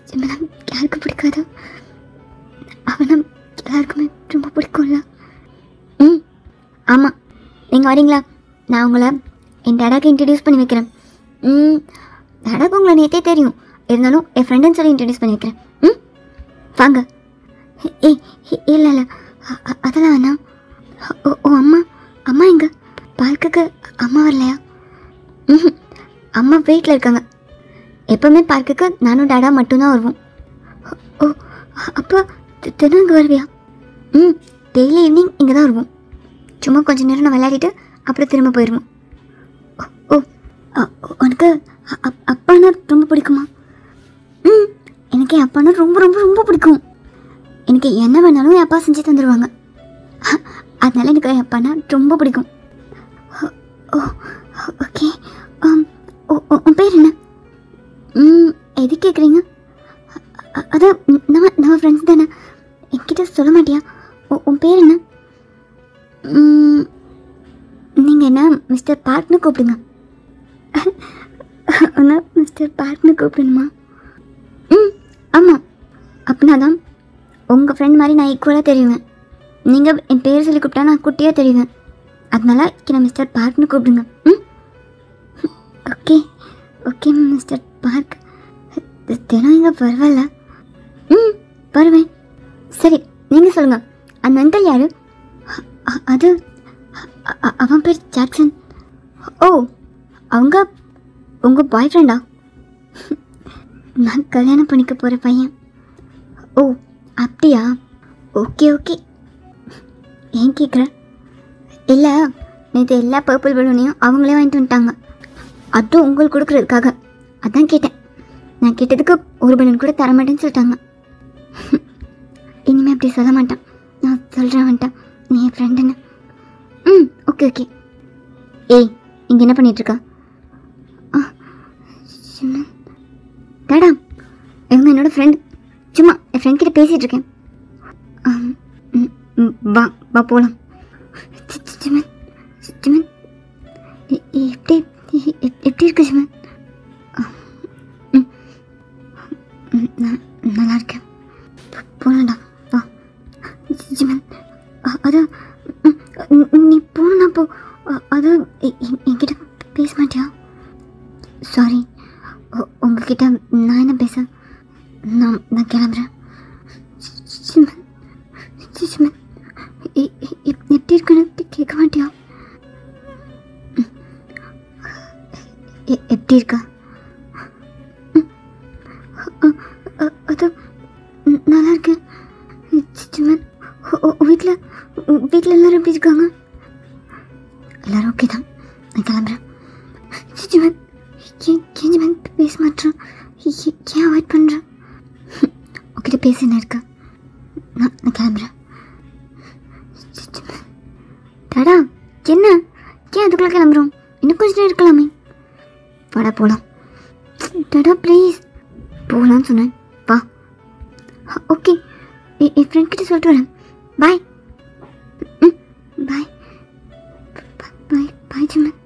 சிம்மனா யாருக்கு பிடிக்காது? அவனை எல்லாருக்குமே ரொம்ப பிடிக்கும்ல. ம் ஆமாம், நீங்கள் வரீங்களா? நான் உங்களை என் டாடாக்கு இன்ட்ரடியூஸ் பண்ணி வைக்கிறேன். டாடாக்கு உங்களை நேற்றே தெரியும், இருந்தாலும் என் ஃப்ரெண்டுன்னு சொல்லி இன்ட்ரடியூஸ் பண்ணி வைக்கிறேன். ம் வாங்க. இல்லை இல்லை அதெல்லாம் வேணாம். ஓ அம்மா அம்மா எங்கே? பார்க்குக்கு அம்மா வரலையா? அம்மா வீட்டில் இருக்காங்க. எப்போவுமே பார்க்குக்கு நானும் டாடா மட்டும்தான் வருவோம். ஓ அப்போ தினம் இங்கே வருவியா? டெய்லி ஈவினிங் இங்கே தான் வருவோம். சும்மா கொஞ்சம் நேரம் நான் விளையாடிட்டு அப்புறம் திரும்ப போயிடுவோம். ஓ உனக்கு அப்பானா ரொம்ப பிடிக்குமா? எனக்கு என் அப்பானா ரொம்ப ரொம்ப ரொம்ப பிடிக்கும். எனக்கு என்ன வேணாலும் என் அப்பா செஞ்சு தந்துடுவாங்க. அதனால எனக்கு என் அப்பானா ரொம்ப பிடிக்கும். ஓ ஓகே. உன் பேர் என்ன? எது கேட்குறீங்க? அதான் நம்ம ஃப்ரெண்ட்ஸ் தானே, என்கிட்ட சொல்ல மாட்டியா? உன் பேர் என்ன? நீங்கள் என்ன மிஸ்டர் பார்க்னு கூப்பிடுங்க. ஆனால் மிஸ்டர் பார்க்னு கூப்பிடணுமா? ஆமாம், அப்படின்னா தான் உங்கள் ஃப்ரெண்ட் மாதிரி நான் ஈக்குவலாக தெரியுவேன். நீங்கள் என் பேர் சொல்லி கூப்பிட்டா நான் குட்டியாக தெரியுவேன். அதனால நான் மிஸ்டர் பார்க்னு கூப்பிடுங்க. Okay okay mister park. தினம் இங்கே பரவாயில்ல. வருவேன். சரி நீங்கள் சொல்லுங்கள், அந்த அங்கிள் யார்? அது அவன் பேர் ஜாக்சன். ஓ அவங்க உங்கள் பாய் ஃப்ரெண்டா? நான் கல்யாணம் பண்ணிக்க போகிற பையன். ஓ அப்படியா? Okay okay. ஏன் கேட்குற? இல்லை, நேற்று எல்லா பர்பிள் பலூனையும் அவங்களே வாங்கிட்டு வந்துட்டாங்க. அதுவும் உங்களுக்கு கொடுக்குறதுக்காக. அதான் கேட்டேன். நான் கேட்டதுக்கு ஒரு பலூன் கூட தரமாட்டேன்னு சொல்லிட்டாங்க. இனிமேல் அப்படி சொல்ல மாட்டேன். நான் சொல்கிறேன் வந்துட்டேன், நீ என் ஃப்ரெண்டுன்னு. Okay okay. ஏய் இங்கே என்ன பண்ணிகிட்ருக்கா? டாடா இவங்க என்னோடய ஃப்ரெண்டு. சும்மா என் ஃப்ரெண்ட் கிட்ட பேசிகிட்டு இருக்கேன். வா வா போகலாம். சிமன் சிமன் எப்படி எப்படி இருக்கு சிமன்? நல்லா இருக்கேன். போகலாம்டா வா. சிமன் அது நீ போனா போ. அது என்கிட்ட பேச மாட்டியா? சாரி, உங்ககிட்ட நான் என்ன பேச? நான் கிளம்புறேன். சிமன் சிமன் எப்படி இருக்குன்னு கேட்க மாட்டியா? எப்படி இருக்கா? அது நல்லா இருக்கு. சிமன் வீட்டில் எல்லாரும் எப்படி இருக்காங்க? எல்லாரும் ஓகே தான். நான் கிளம்புறேன். சிமன் சிமன் பேச மாட்டேன். ஏன் அவாய்ட் பண்ணுறேன்? உங்ககிட்ட பேச என்ன இருக்கா? நான் கிளம்புறேன். டாடா என்ன ஏன் அதுக்குள்ளே கிளம்புறோம்? இன்னும் கொஞ்சம் நேரம் இருக்கலாமே. வாடா போகலாம். டாடா ப்ளீஸ். போகலான்னு சொன்னேன், வா. ஓகே, என் ஃப்ரெண்ட் கிட்ட சொல்லிட்டு வரேன். பாய். பாய் பாய் பாய் சிம்மன்.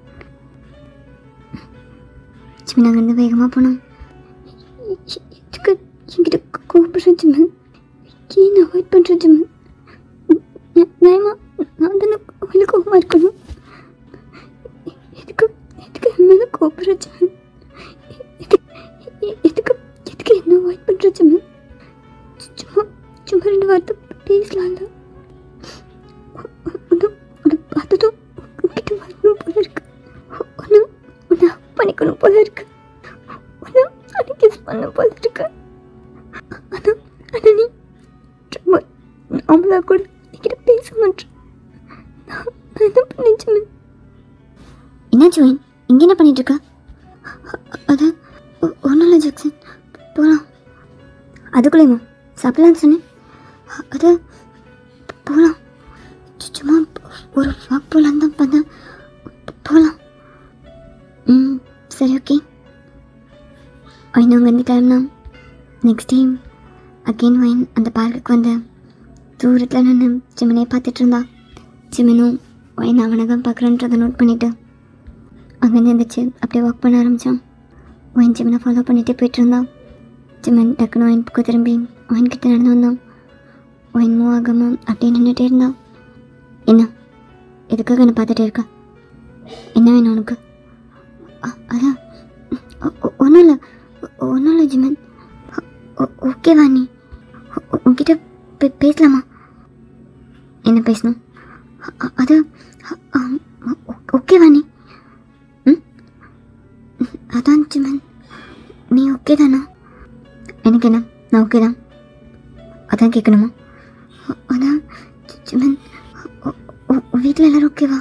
சிம்மன் அங்கேருந்து வேகமாக போனோம். என்கிட்ட கூப்பிடுறேன் சிம்மன். ஏன் அவாய்ட் பண்ணுறேன் சிம்மன்? நயமா நான் தானே கோயிலுக்கு கோபமாக இருக்கணும். எதுக்கு என் மேலே கோபுரம் சிம்மன்? எதுக்கு விட்டுரு ஜிமன். சும்மா சும்மா 2 வார்த்தை பேசலாம்ல. உன்னை பார்த்ததும் உன்கிட்ட வரணும் போல இருக்கு. உன்னை பண்ணிக்கணும் போல இருக்கு. உன்னை கிஸ் பண்ண போல இருக்கு. ஆனால் நீ ரொம்ப நார்மலா கூட என்கிட்ட பேச மாட்டேன். நான் என்ன பண்ணேன் ஜிமன்? என்ன ஜோயின், இங்கே என்ன பண்ணிட்டு இருக்க? அது ஒன்றும் இல்லை ஜாக்சன், போகலாம். அதுக்குள்ளேயுமா சாப்பிடலான்னு சொன்னேன். அது போகலாம், சும்மா ஒரு வாக் போகலான்னு தான் பார்த்தேன். போகலாம். சரி, ஓகே. ஒயின் அங்கேருந்து கிளம்புனா நெக்ஸ்ட் டைம் அகெயின் ஒயின் அந்த பார்க்குக்கு வந்து தூரத்தில் நின்று ஜிமனே பார்த்துட்டு இருந்தா. ஜிமனும் ஒயின் அவனை தான் பார்க்குறன்றதை நோட் பண்ணிவிட்டு அங்கேருந்து இருந்துச்சு அப்படியே வாக் பண்ண ஆரம்பித்தான். ஒயின் ஜிமனை ஃபாலோ பண்ணிகிட்டே போயிட்டு இருந்தான். ஜிமன் டக்குன்னு ஒயின் பக்கம் திரும்பி ஒயின் கிட்ட நடந்து வந்தான். ஒயின் மூவ் ஆகாமல் அப்படியே நின்றுட்டே இருந்தான். என்ன, எதுக்காக என்னை பார்த்துட்டே இருக்கா? என்ன வேணும் உனக்கு? அதான் ஒன்றும் இல்லை ஜிமன். ஓகேவா நீ? உன்கிட்ட பேசலாமா? என்ன பேசணும்? அது ஓகேவா நீ? அதான் ஜிமன், நீ ஓகே தானா? எனக்கு என்ன, நான் ஓகே தான். அதான் கேட்கணுமா? அதான் ஜிமன், வீட்டில் எல்லோரும் ஓகேவா?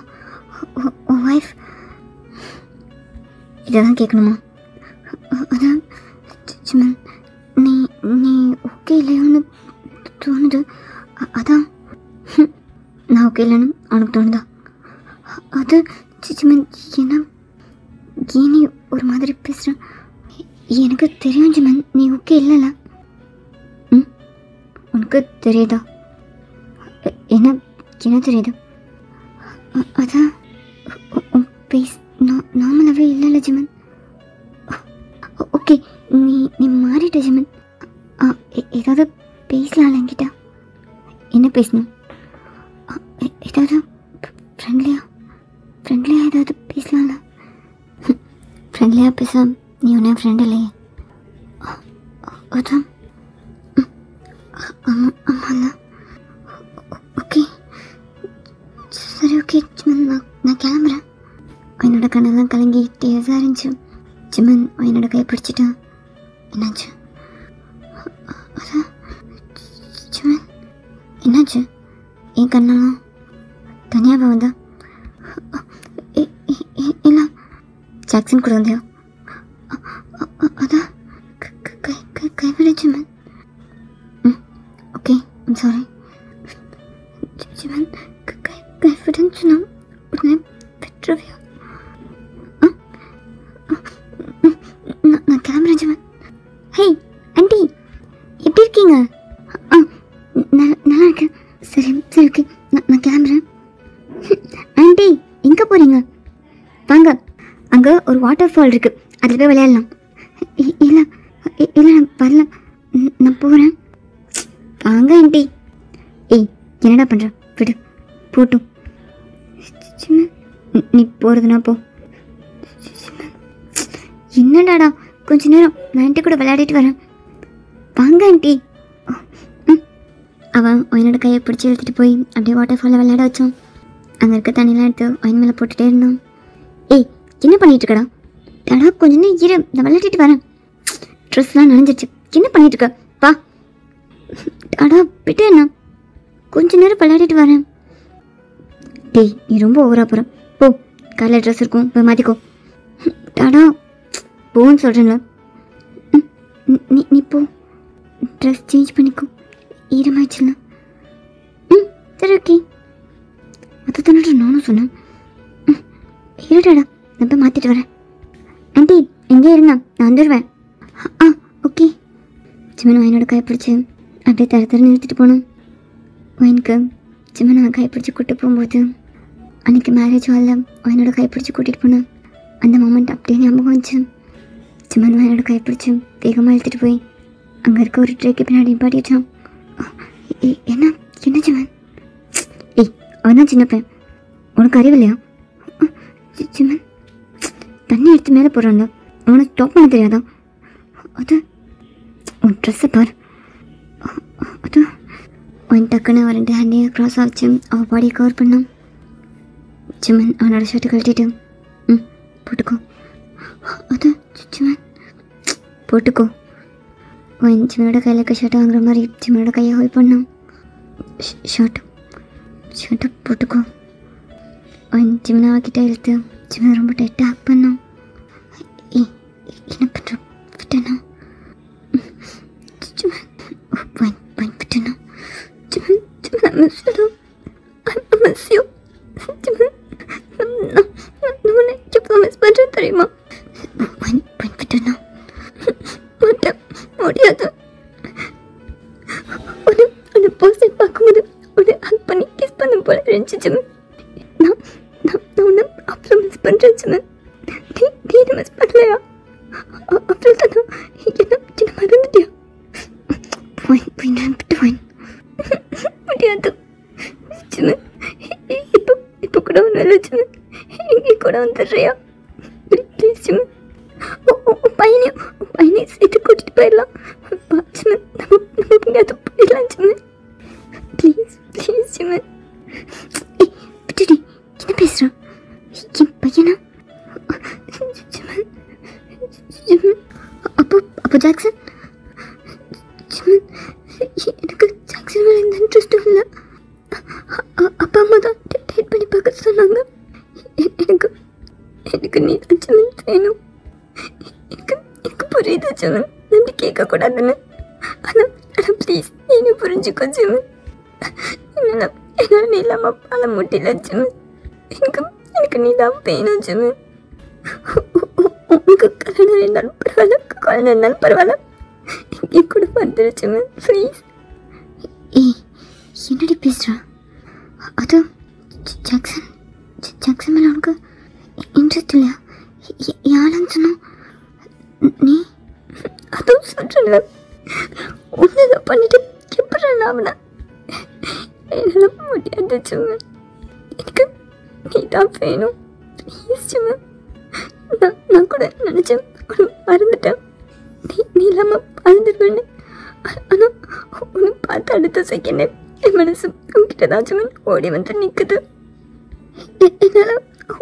உன் ஒய்ஃப்? இதான் கேட்கணுமா? அதான் ஜிமன், நீ நீ ஓகே இல்லையோன்னு தோணுது. அதான் நான் ஓகே இல்லைன்னு அவனுக்கு தோணுதா? அது ஜிமன், என்ன ஏன் நீ ஒரு மாதிரி பேசுகிறேன்? எனக்கு தெரியும் ஜிமன், நீ ஓகே இல்லைல்ல. உனக்கு தெரியுதா? என்ன தெரியுது? அதான் பேஸ் நார்மலாகவே இல்லைல்ல ஜிமன். ஓகே, நீ மாறிட்ட ஜிமன். ஏதாவது பேசலாம்ல என்கிட்ட? என்ன பேசணும்? ஏதாவது ஃப்ரெண்ட்லியாக ஏதாவது பேசலாம்ல? ஃப்ரெண்ட்லியாக பேச நீ ஒன்றும் ஃப்ரெண்ட் இல்லையே. அதான் ஆமாம்ல. ஓகே, சரி, ஓகே ஜிமன், நான் கிளம்புறேன். என்னோட கண்ணெல்லாம் கலங்கி டேஸாக இருந்துச்சு. ஜிமன் என்னோட கை பிடிச்சிட்டான். என்னாச்சு? அதான் ஜிமன், என்னாச்சு? என் கண்ணெல்லாம் தனியாக வந்தா? இல்லை, ஜாக்சன் கூட வந்தியா? அதான் கைவிட ஜிமன். ஓகே, ஐம் சாரி ஜிமன். கைவிடன்னு சொன்னால் உடனே பெற்றுவியா? நான் கிளம்புறேன் ஜிமன். ஹே ஆண்டி, எப்படி இருக்கீங்க? நல்லா இருக்கேன். சரி, ஓகே, நான் கிளம்புறேன். ஆண்டி, எங்கே போகிறீங்க? வாங்க, அங்கே ஒரு வாட்டர் ஃபால் இருக்குது, அதில் போய் விளையாடலாம். இல்லை நான் வரல, நான் போகிறேன். வாங்க ஆண்டி. ஏய், என்னடா பண்ணுற? விடு, போட்டும். நீ போகிறதுனா போ. என்னடாடா, கொஞ்ச நேரம் நான் ஆண்டி கூட விளையாடிட்டு வரேன். வாங்க ஆண்டி. அவன் என்னோட கையை பிடிச்சி இழுத்துட்டு போய் அப்படியே வாட்டர் ஃபாலில் விளையாட வச்சான். அங்கே இருக்க தண்ணியெலாம் எடுத்து ஒயின் மேலே போட்டுகிட்டே இருந்தான். ஏய், என்ன பண்ணிகிட்டு இருக்கடா? டடா, கொஞ்ச நேரம் இரு, நான் விளையாடிட்டு வரேன். ட்ரெஸ்லாம் நனைஞ்சிருச்சு, என்ன பண்ணிகிட்டு இருக்க? வா. டடா, விட்டு என்ன, கொஞ்ச நேரம் விளையாடிட்டு வரேன். டேய், நீ ரொம்ப ஓவராக போகிற. போ, காலையில் ட்ரெஸ் இருக்கும், போய் மாற்றிக்கோ. டடா, போன்னு சொல்கிறேன்ல. நீ போ, ட்ரெஸ் சேஞ்ச் பண்ணிக்கோ, ஈரமாயிடுச்சுல. சரி, ஓகே. அதை தானே நானும் சொன்னேன். இருடாடா, நான் போய் மாற்றிட்டு வரேன். ஆண்டி, எங்கே இருங்க, நான் வந்துடுவேன். ஓகே. ஜிமன் என்னோட கையை பிடிச்சி அப்படியே தர நிறுத்திட்டு போனோம். ஒயினுக்கு ஜிமன் அவன் கையை பிடிச்சி கூப்பிட்டு போகும்போது அன்றைக்கி மேரேஜ் ஹாலில் என்னோட கையை பிடிச்சி கூட்டிகிட்டு போனேன். அந்த மொமெண்ட் அப்படியே ஞாபகம் வந்துச்சு. ஜிமன் என்னோட கையை பிடிச்சி வேகமாக இழுத்துட்டு போய் அங்கே இருக்க ஒரு ட்ரேக்கு பின்னாடி பாடி வச்சான். என்ன ஜிமன்? ஏய், அவன் தான் சின்ன பையன், உனக்கு அறிவில்லையா? ஜிமன், தண்ணி எடுத்து மேலே போடுறான்ல, அவனை ஸ்டாப் பண்ண தெரியாதா? அது உன் ட்ரெஸ்ஸை பார். அது டக்குன்னு அவன் 2 ஹேண்டையும் க்ராஸ் ஆச்சு அவள் பாடியை கவர் பண்ணான். சிமன் அவனோட ஷர்ட்டை கழட்டிட்டு போட்டுக்கோ. அது சிமன் போட்டுக்கோ. அவன் சிமனோட கையில் இருக்க ஷர்ட்டை வாங்குற மாதிரி சிமனோட கையை ஹோல்ட் பண்ணான். ஷர்ட்டை போட்டுக்கோ. அவன் சிமனை அவகிட்ட இழுத்து சிமனை ரொம்ப டைட்டாக ஹக் பண்ணான். என்ன பண்ணுற விட்டனா? Simon விட்டனா? Simon I miss you. I miss you. Simon நான் உன்னை எப்போ மிஸ் பண்ணுறேன் தெரியுமா? விட்டனா? மாட்டேன், முடியாது. உன்னை பர்சன் பார்க்கும்போது உன்னை ஹக் பண்ணி கிஸ் பண்ண போல இருந்துச்சு சிமன். நான் உன்னை அவ்வளோ மிஸ் பண்ணுறேன் சிமன். நீ என்ன மிஸ் பண்ணலையா? அவ்வளோ தானா? என்ன மறந்துட்டியா? விட்டு முடியாது சிமன். இப்போ கூட ஒன்றும் இல்லை சிமன். இங்கே கூட வந்துடுறியா ப்ளீஸ் சிமன்? பையனை சேர்த்து கூட்டிட்டு போயிடலாம் சிமன். நம்ம எங்கேயாவது போயிடலாம் சிமன். ப்ளீஸ் சிமன். விட்டுடி, என்ன பேசுகிறான்? என் பையனா? சிமன் அப்போ ஜாக்சன்? சிமன் எனக்கு ஜாக்சன் மேலே எந்த இன்ட்ரெஸ்ட்டும் இல்லை. அப்பா அம்மா தான் டேட் பண்ணி பார்க்க சொன்னாங்க. எனக்கு நீ தான் சிமன் வேணும். எனக்கு புரியுது சிமன், நம்பி கேட்கக்கூடாதுன்னு. ஆனால் ப்ளீஸ் நீ புரிஞ்சுக்கோ சிமன். என்னால் நீ இல்லாமல் பால முடியல சிமன். எனக்கு நீ தான் வேணும் சிமன். உனக்கு கல்யாணம் இருந்தாலும் பரவாயில்ல, குழந்தை இருந்தாலும் பரவாயில்ல, என் கூட வந்துடு சிமன் ப்ளீஸ். என்னடி பேசுகிறா? அது ஜாக்சன் மேலே உனக்கு இன்ட்ரெஸ்ட் இல்லையா? யாருன்னு சொன்னா? நீ அதுவும் சொல்கிறல ஒன்றுதான் பண்ணிட்டு எப்படி நான் என்னால் முடியாது சிமன். எனக்கு நீ தான் வேணும் ப்ளீஸ் சிமன். நான் கூட நினச்சேன் மறந்துட்டேன், நீ இல்லாமல் மறந்துடுவேன்னு. ஆனால் ஒன்று பார்த்து அடுத்த செகண்டே என் மனசு உங்ககிட்ட தான் சிமன் ஓடி வந்து நிற்குது. என்னால்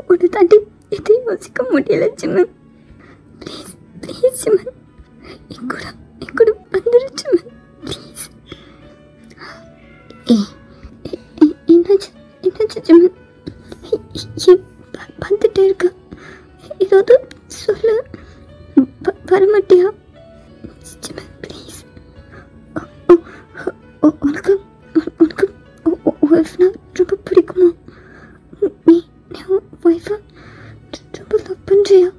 ஒன்று தாண்டி எதையும் யோசிக்க முடியல சிமன். ப்ளீஸ் சிமன், என் கூட வந்துடு சிமன் ப்ளீஸ். என்னாச்சு சிமன்? ஏன் பார்த்துட்டே இருக்கா? ஏதாவது சொல்ல வரமாட்டியா சிமன் ப்ளீஸ்? உனக்கு ஒய்ஃப்னா ரொம்ப பிடிக்குமா? நீ ஒய்ஃபை ரொம்ப லவ் பண்ணுறியா?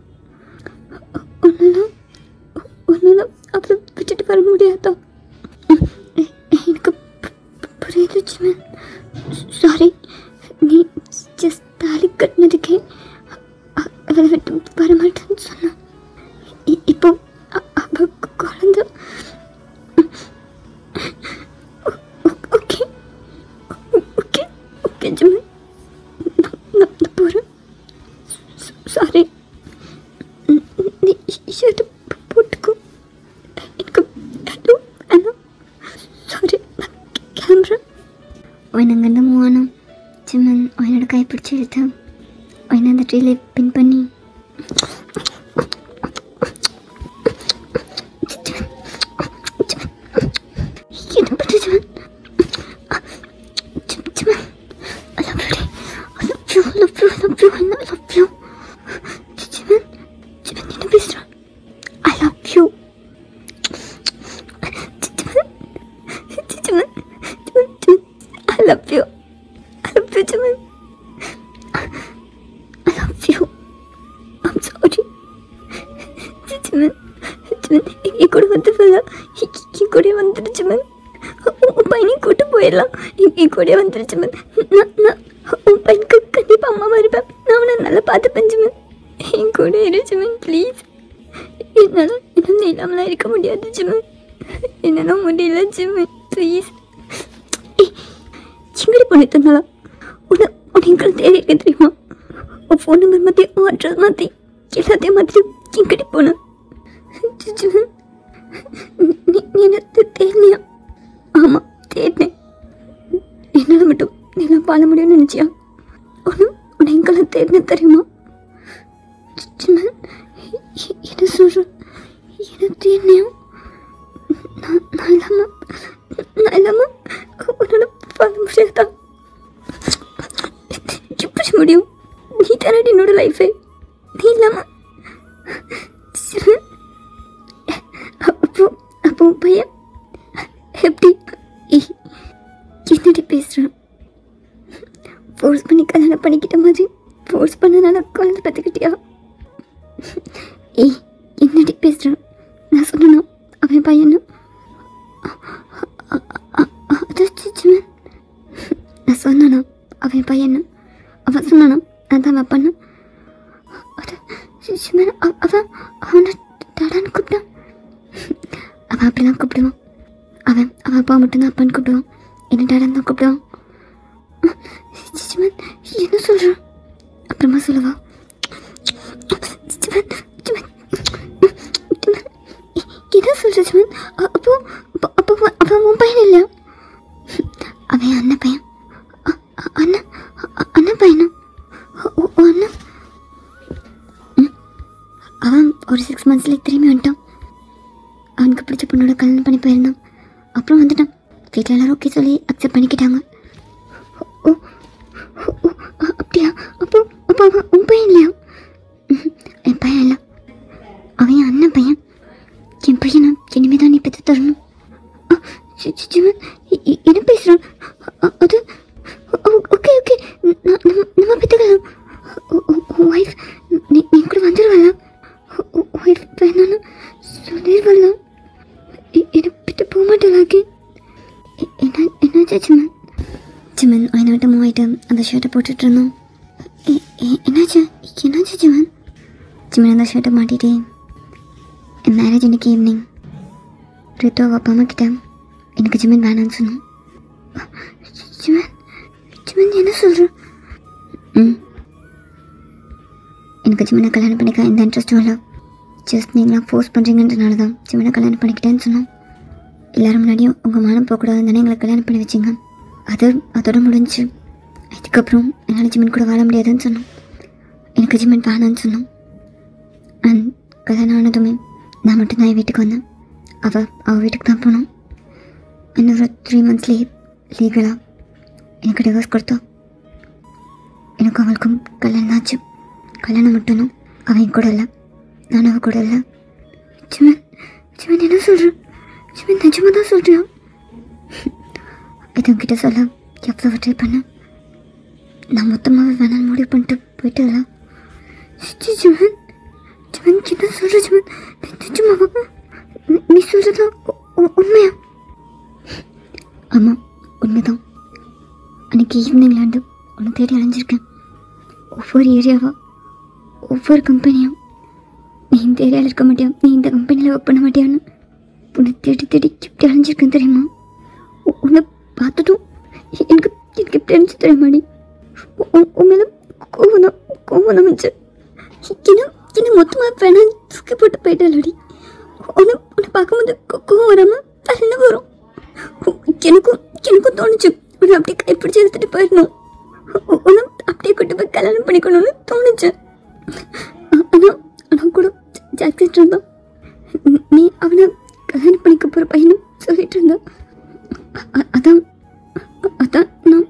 ஒன்னால அவளை விட்டுட்டு வர முடியாதா? எனக்கு புரியுது சிமன். சாரி, நீ ஜஸ்ட் தாலி கட்டினதுக்கே அவளை விட்டு வரமாட்டேன்னு சொன்னான். இப்போ அவ குழந்தை. ஓகே சிமன், நான் போகிறேன். சாரி, நீ ஷர்ட் போட்டுக்கோ. எனக்கு சாரி, நான் கிளம்புறேன். அங்கேருந்து மூவ் ஆனோம். சிமன் அவனோட கை பிடிச்சி இழுத்தேன். அவனை அந்த ட்ரீல பின் பண்ணி என்ன பண்ணுற சிமன்? சிமன் சிமன் என்ன பேசுகிறான்? I love you Simon. I love you Simon. I love you. I'm sorry Simon. என் கூட வந்து என் கூட வந்துடு சிமன். உன் பையனை கூட்டு போயிடலாம். என் கூட வந்துடு சிமன். நான் உன் பையனுக்கு கண்டிப்பாக அம்மா இருப்பேன். நான் அவனை நல்லா பார்த்துப்பேன் சிமன். என் கூட இரு சிமன் ப்ளீஸ். என்னால் இல்லாமலாம் இருக்க முடியாது சிமன். என்னால் முடியல சிமன் ப்ளீஸ். சிங்கடி பொண்ணு தந்தாளா? உன்னை எங்களுக்கு தேவையாக தெரியுமா? உன் ஃபோன் நம்பர் மாற்றி, உன் அட்ரஸ் மாற்றி, எல்லாத்தையும் மாற்றி சிங்கடி போனேன் சிமன். நீ என்ன தேடினியா? ஆமாம், தேடினேன். என்னால் மட்டும் நீலாம் வாழ முடியும்னு நினச்சியா? உன்னை எங்கெல்லாம் தேடினேன் தெரியுமா? என்ன சொல்ற? என்ன தேடினியா? நான் இல்லாமல் உன்னோட வாழ முடியாதா? எப்படி முடியும்? நீ தானடி என்னோட லைஃபே. நீ இல்லாமல் அப்போ பையன் எப்படி? என்னடி பேசுகிறேன்? ஃபோர்ஸ் பண்ணி கல்யாணம் பண்ணிக்கிட்ட மாதிரி ஃபோர்ஸ் பண்ணனால குழந்தை பார்த்துக்கிட்டியா? என்னடி பேசுகிறேன்? நான் சொன்னேன்னா அவன் பையனு? ஜிமன், நான் சொன்னானா அவன் பையனு? அவன் சொன்னானா அதான் அவன் பண்ண? ஜிமன், அவனை டாடான்னு கூப்பிட்டான். அவன் அப்படிலாம் கூப்பிடுவான். அவன் அப்பா மட்டும்தான் அப்பான்னு கூப்பிடுவான். என்ன டாடான்னு தான் கூப்பிடுவான். ஜிமன், என்ன சொல்கிறான்? அப்புறமா சொல்லுவா. ஜிமன், என்ன சொல்கிற ஜிமன்? அப்போ அவன் உன் பையன் இல்லையா? அவன் அண்ணன் பையன். அண்ணன் பையனா? அண்ணன் அவன் ஒரு 6 monthsலேயே திரும்பி வந்துட்டான். அவனுக்கு பிடிச்ச பொண்ணோட கல்யாணம் பண்ணி போயிருந்தான். அப்புறம் வந்துட்டான். வீட்டில் எல்லாரும் ஓகே சொல்லி அக்செப்ட் பண்ணிக்கிட்டாங்க. அப்படியா? அப்போ அவன் உன் பையன் இல்லையா? என் பையன் இல்லை, அவன் என் அண்ணன் பையன். என் பையனா இனிமேல் தான் நீ பெற்று தரணும். என்ன பேசுகிறான்? அது ஓகே ஓகே, நம்ம பெற்றுக்கலாம். ஒய்ஃப் நீ கூட வந்துடுவலாம். ஒய்ஃப் வேணான்னு சொல்லிடுவலாம். என்னை விட்டு போக மாட்டேலாக்கி. என்னாச்சு ஜிமன்? ஜிமன் அவனை விட்டு மூவ் ஆகிட்டு அந்த ஷர்ட்டை போட்டுட்டு இருந்தோம். என்னாச்சு ஜிமன்? ஜிமன் அந்த ஷர்ட்டை மாட்டிகிட்டே என் மேரேஜ் இன்னைக்கு ஈவினிங் ரித்து அவள் அப்பா அம்மா கிட்ட எனக்கு ஜிமன் வேணான்னு சொன்னோம். ஜிமன் என்ன சொல்கிற? எனக்கு ஜிமனை கல்யாணம் பண்ணிக்க எந்த இன்ட்ரெஸ்ட்டும் இல்லை. ஜஸ்ட் நீங்களாம் ஃபோர்ஸ் பண்ணுறீங்கன்றனால தான் ஜிமனை கல்யாணம் பண்ணிக்கிட்டேன்னு சொன்னோம். எல்லோரும் முன்னாடியும் உங்கள் மானம் போகக்கூடாதுன்னு தானே எங்களை கல்யாணம் பண்ணி வச்சிங்க. அதோட முடிஞ்சு இதுக்கப்புறம் என்னால் ஜிமன் கூட வாழ முடியாதுன்னு சொன்னோம். எனக்கு ஜிமன் வேணான்னு சொன்னோம். அண்ட் கல்யாணம் ஆனதுமே நான் மட்டும்தான் என் வீட்டுக்கு வந்தேன். அவள் வீட்டுக்கு தான் போனோம். இன்னொரு 3 monthsலேயே லீகலாக எனக்கு டிவோர்ஸ் கொடுத்தோம். எனக்கு அவளுக்கும் கல்யாணம் ஆச்சு. கல்யாணம் மட்டும்தான். அவன் கூட இல்லை, நானும் அவள் கூட இல்லை. ஜிமன் என்ன சொல்கிறேன்? ஜிமன் நிஜமாக தான் சொல்கிறியா? இது உங்ககிட்ட சொல்ல எவ்வளோ ட்ரை பண்ணேன். நான் மொத்தமாகவே வேணான்னு முடிவு பண்ணிட்டு போயிட்டு இல்லை. ஜிமன் என்ன சொல்கிற? ஜிமன் நிஜமாவா? நீ சொல்கிறதா உண்மையா? ஆமாம், உண்மைதான். அன்றைக்கி ஈவினிங்லேருந்து ஒன்று தேடி அலைஞ்சிருக்கேன். ஒவ்வொரு ஏரியாவாக, ஒவ்வொரு கம்பெனியும். நீ இந்த ஏரியாவில் இருக்க மாட்டியா, நீ இந்த கம்பெனியில் ஒர்க் பண்ண மாட்டியான்னு உன்னை தேடி எப்படி அலைஞ்சிருக்கேன் தெரியுமா? உன்னை பார்த்ததும் எனக்கு எப்படி அலைஞ்சு தெரியுமாடி? உன் மேலே கோவம் அமைச்சு என்ன மொத்தமாக வேணாம் தூக்கி போட்டு போயிட்டாலடி. உன்னை பார்க்கும்போது கோவம் வராமல் அது என்ன வரும்? எனக்கும் தோணுச்சு உன்னை அப்படியே கைப்பிடிச்சு எடுத்துகிட்டு போயிடணும். உன்னை அப்படியே கூட்டு போய் கல்யாணம் பண்ணிக்கணும்னு தோணுச்சு. ஆனால் கூட ஜாக்சிட்டு இருந்தான். நீ அவனை கல்யாணம் பண்ணிக்க போகிற பையனும் சொல்லிட்டு இருந்தான். அதான் நான்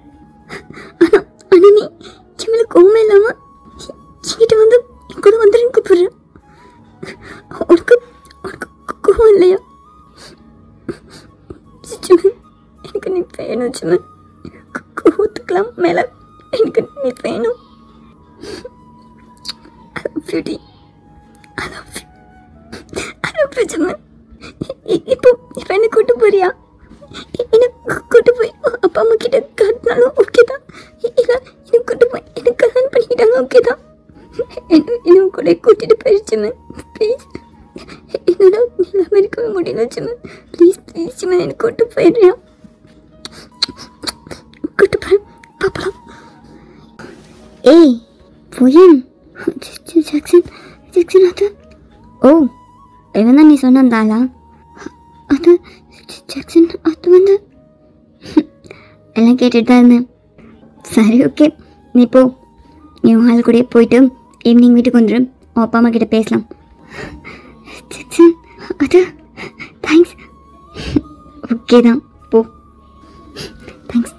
ஆனால் நீ என் கோவமே இல்லாமல் என்கிட்ட வந்து என் கூட வந்துடுன்னு கூப்பிடுறேன். உனக்கு கோவம் இல்லையா? எனக்கு நீ வேணும் ஜிமன். கோவத்துக்கலாம் மேலே எனக்கு நீ வேணும். I love you, I love you ஜிமன். இப்போ என்னை கூட்டு போறியா? என்னை கூட்டு போய் அப்பா அம்மா கிட்ட காட்டினாலும் ஓகே தான். இல்லை என்னை கூட்டு போய் எனக்கு கல்யாணம் பண்ணிக்கிட்டாங்க ஓகே தான். என்ன கூட கூட்டிகிட்டு போயிடுச்சு ஜிமன். ப்ளீஸ் என்னோட எல்லாமே இருக்கவே முடியல ஜிமன். ப்ளீஸ் ஜிமன் என்னை கூட்டு போயிடுறியா? கூட்டு போகிறேன், பார்க்கலாம். ஏய் போயன் ஜாக்சன் அது. ஓ இவன் தான் நீ சொன்ன அந்த ஆளா? அது ஜாக்சன் அது வந்து எல்லாம் கேட்டுட்டு தான் இருந்தேன். சரி ஓகே, நீ போ. நீ ஆள் கூட போயிட்டு ஈவினிங் வீட்டுக்கு வந்துடும். உன் அப்பா அம்மா கிட்ட பேசலாம். ஜாக்சன் அது தேங்க்ஸ். ஓகே தான், போ. Thanks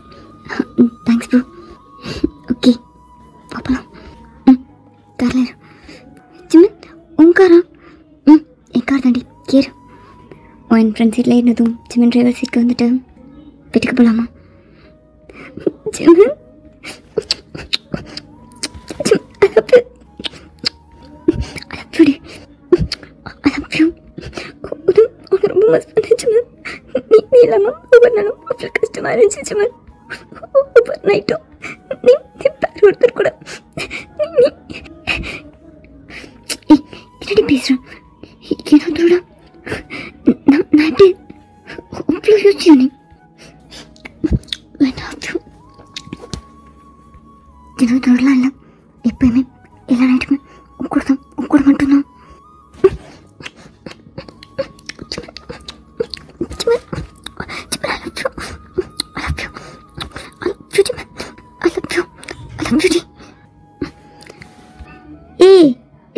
thanks bro. ஓகே பார்க்கலாம். காரில் ஜிமன் உன் காரா? என் கார் தாண்டி கேரு. என் ஃப்ரெண்ட் சீட்டில் இருந்ததும் ஜிமன் டிரைவர் சீட்டுக்கு வந்துட்டு வீட்டுக்கு போகலாமா? ஜிமன் ரொம்ப மிஸ் பண்ணேன் ஜிமன். நீ இல்லாமல் ஒவ்வொரு நாளும் அவ்வளோ கஷ்டமாக இருந்துச்சு ஜிமன். ஒவ்வொரு நைட்டும் நீ வேறு ஒருத்தர் கூட என்னடி பேசுகிறேன்? என்னோட நான் எப்படி அவ்வளோ யோசிச்சு நீ என்னோடலாம் இல்லை. எப்பயுமே எல்லா நைட்டுமே உன் கூட மட்டும்தான்.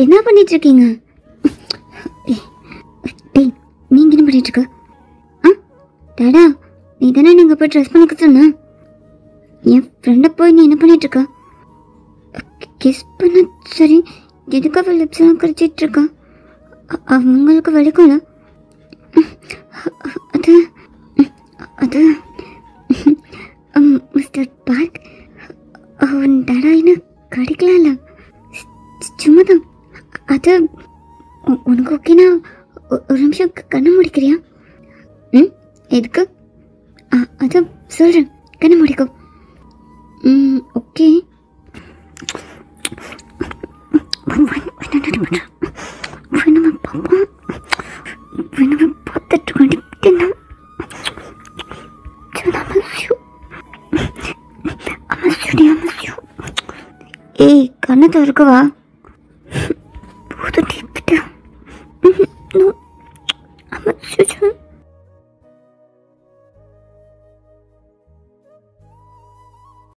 என்ன பண்ணிட்டு இருக்கீங்க? டேய் நீங்க என்ன பண்ணிட்டு இருக்க? டாடா நீ தானே நீங்கள் போய் ட்ரெஸ் பண்ணிக்க சொன்ன. என் ஃப்ரெண்டை போய் நீ என்ன பண்ணிட்டு இருக்க? கிஸ் பண்ண சரி, எதுக்கு அவள் லிப்ஸ்லாம் கரைச்சிட்டு இருக்கா? அவங்களுக்கு வலிக்கும்ல? அது அது மிஸ்டர் பார்க், அவன் டாடா என்ன கடிக்கலாம்ல, சும்மா தான். அது உனக்கு ஓகேனா ஒரு நிமிஷம் கண்ணை முடிக்கிறியா? எதுக்கு? அது சொல்கிறேன், கண்ணை முடிக்கும். ஓகே. ஏய் கண்ணை திறக்கவா?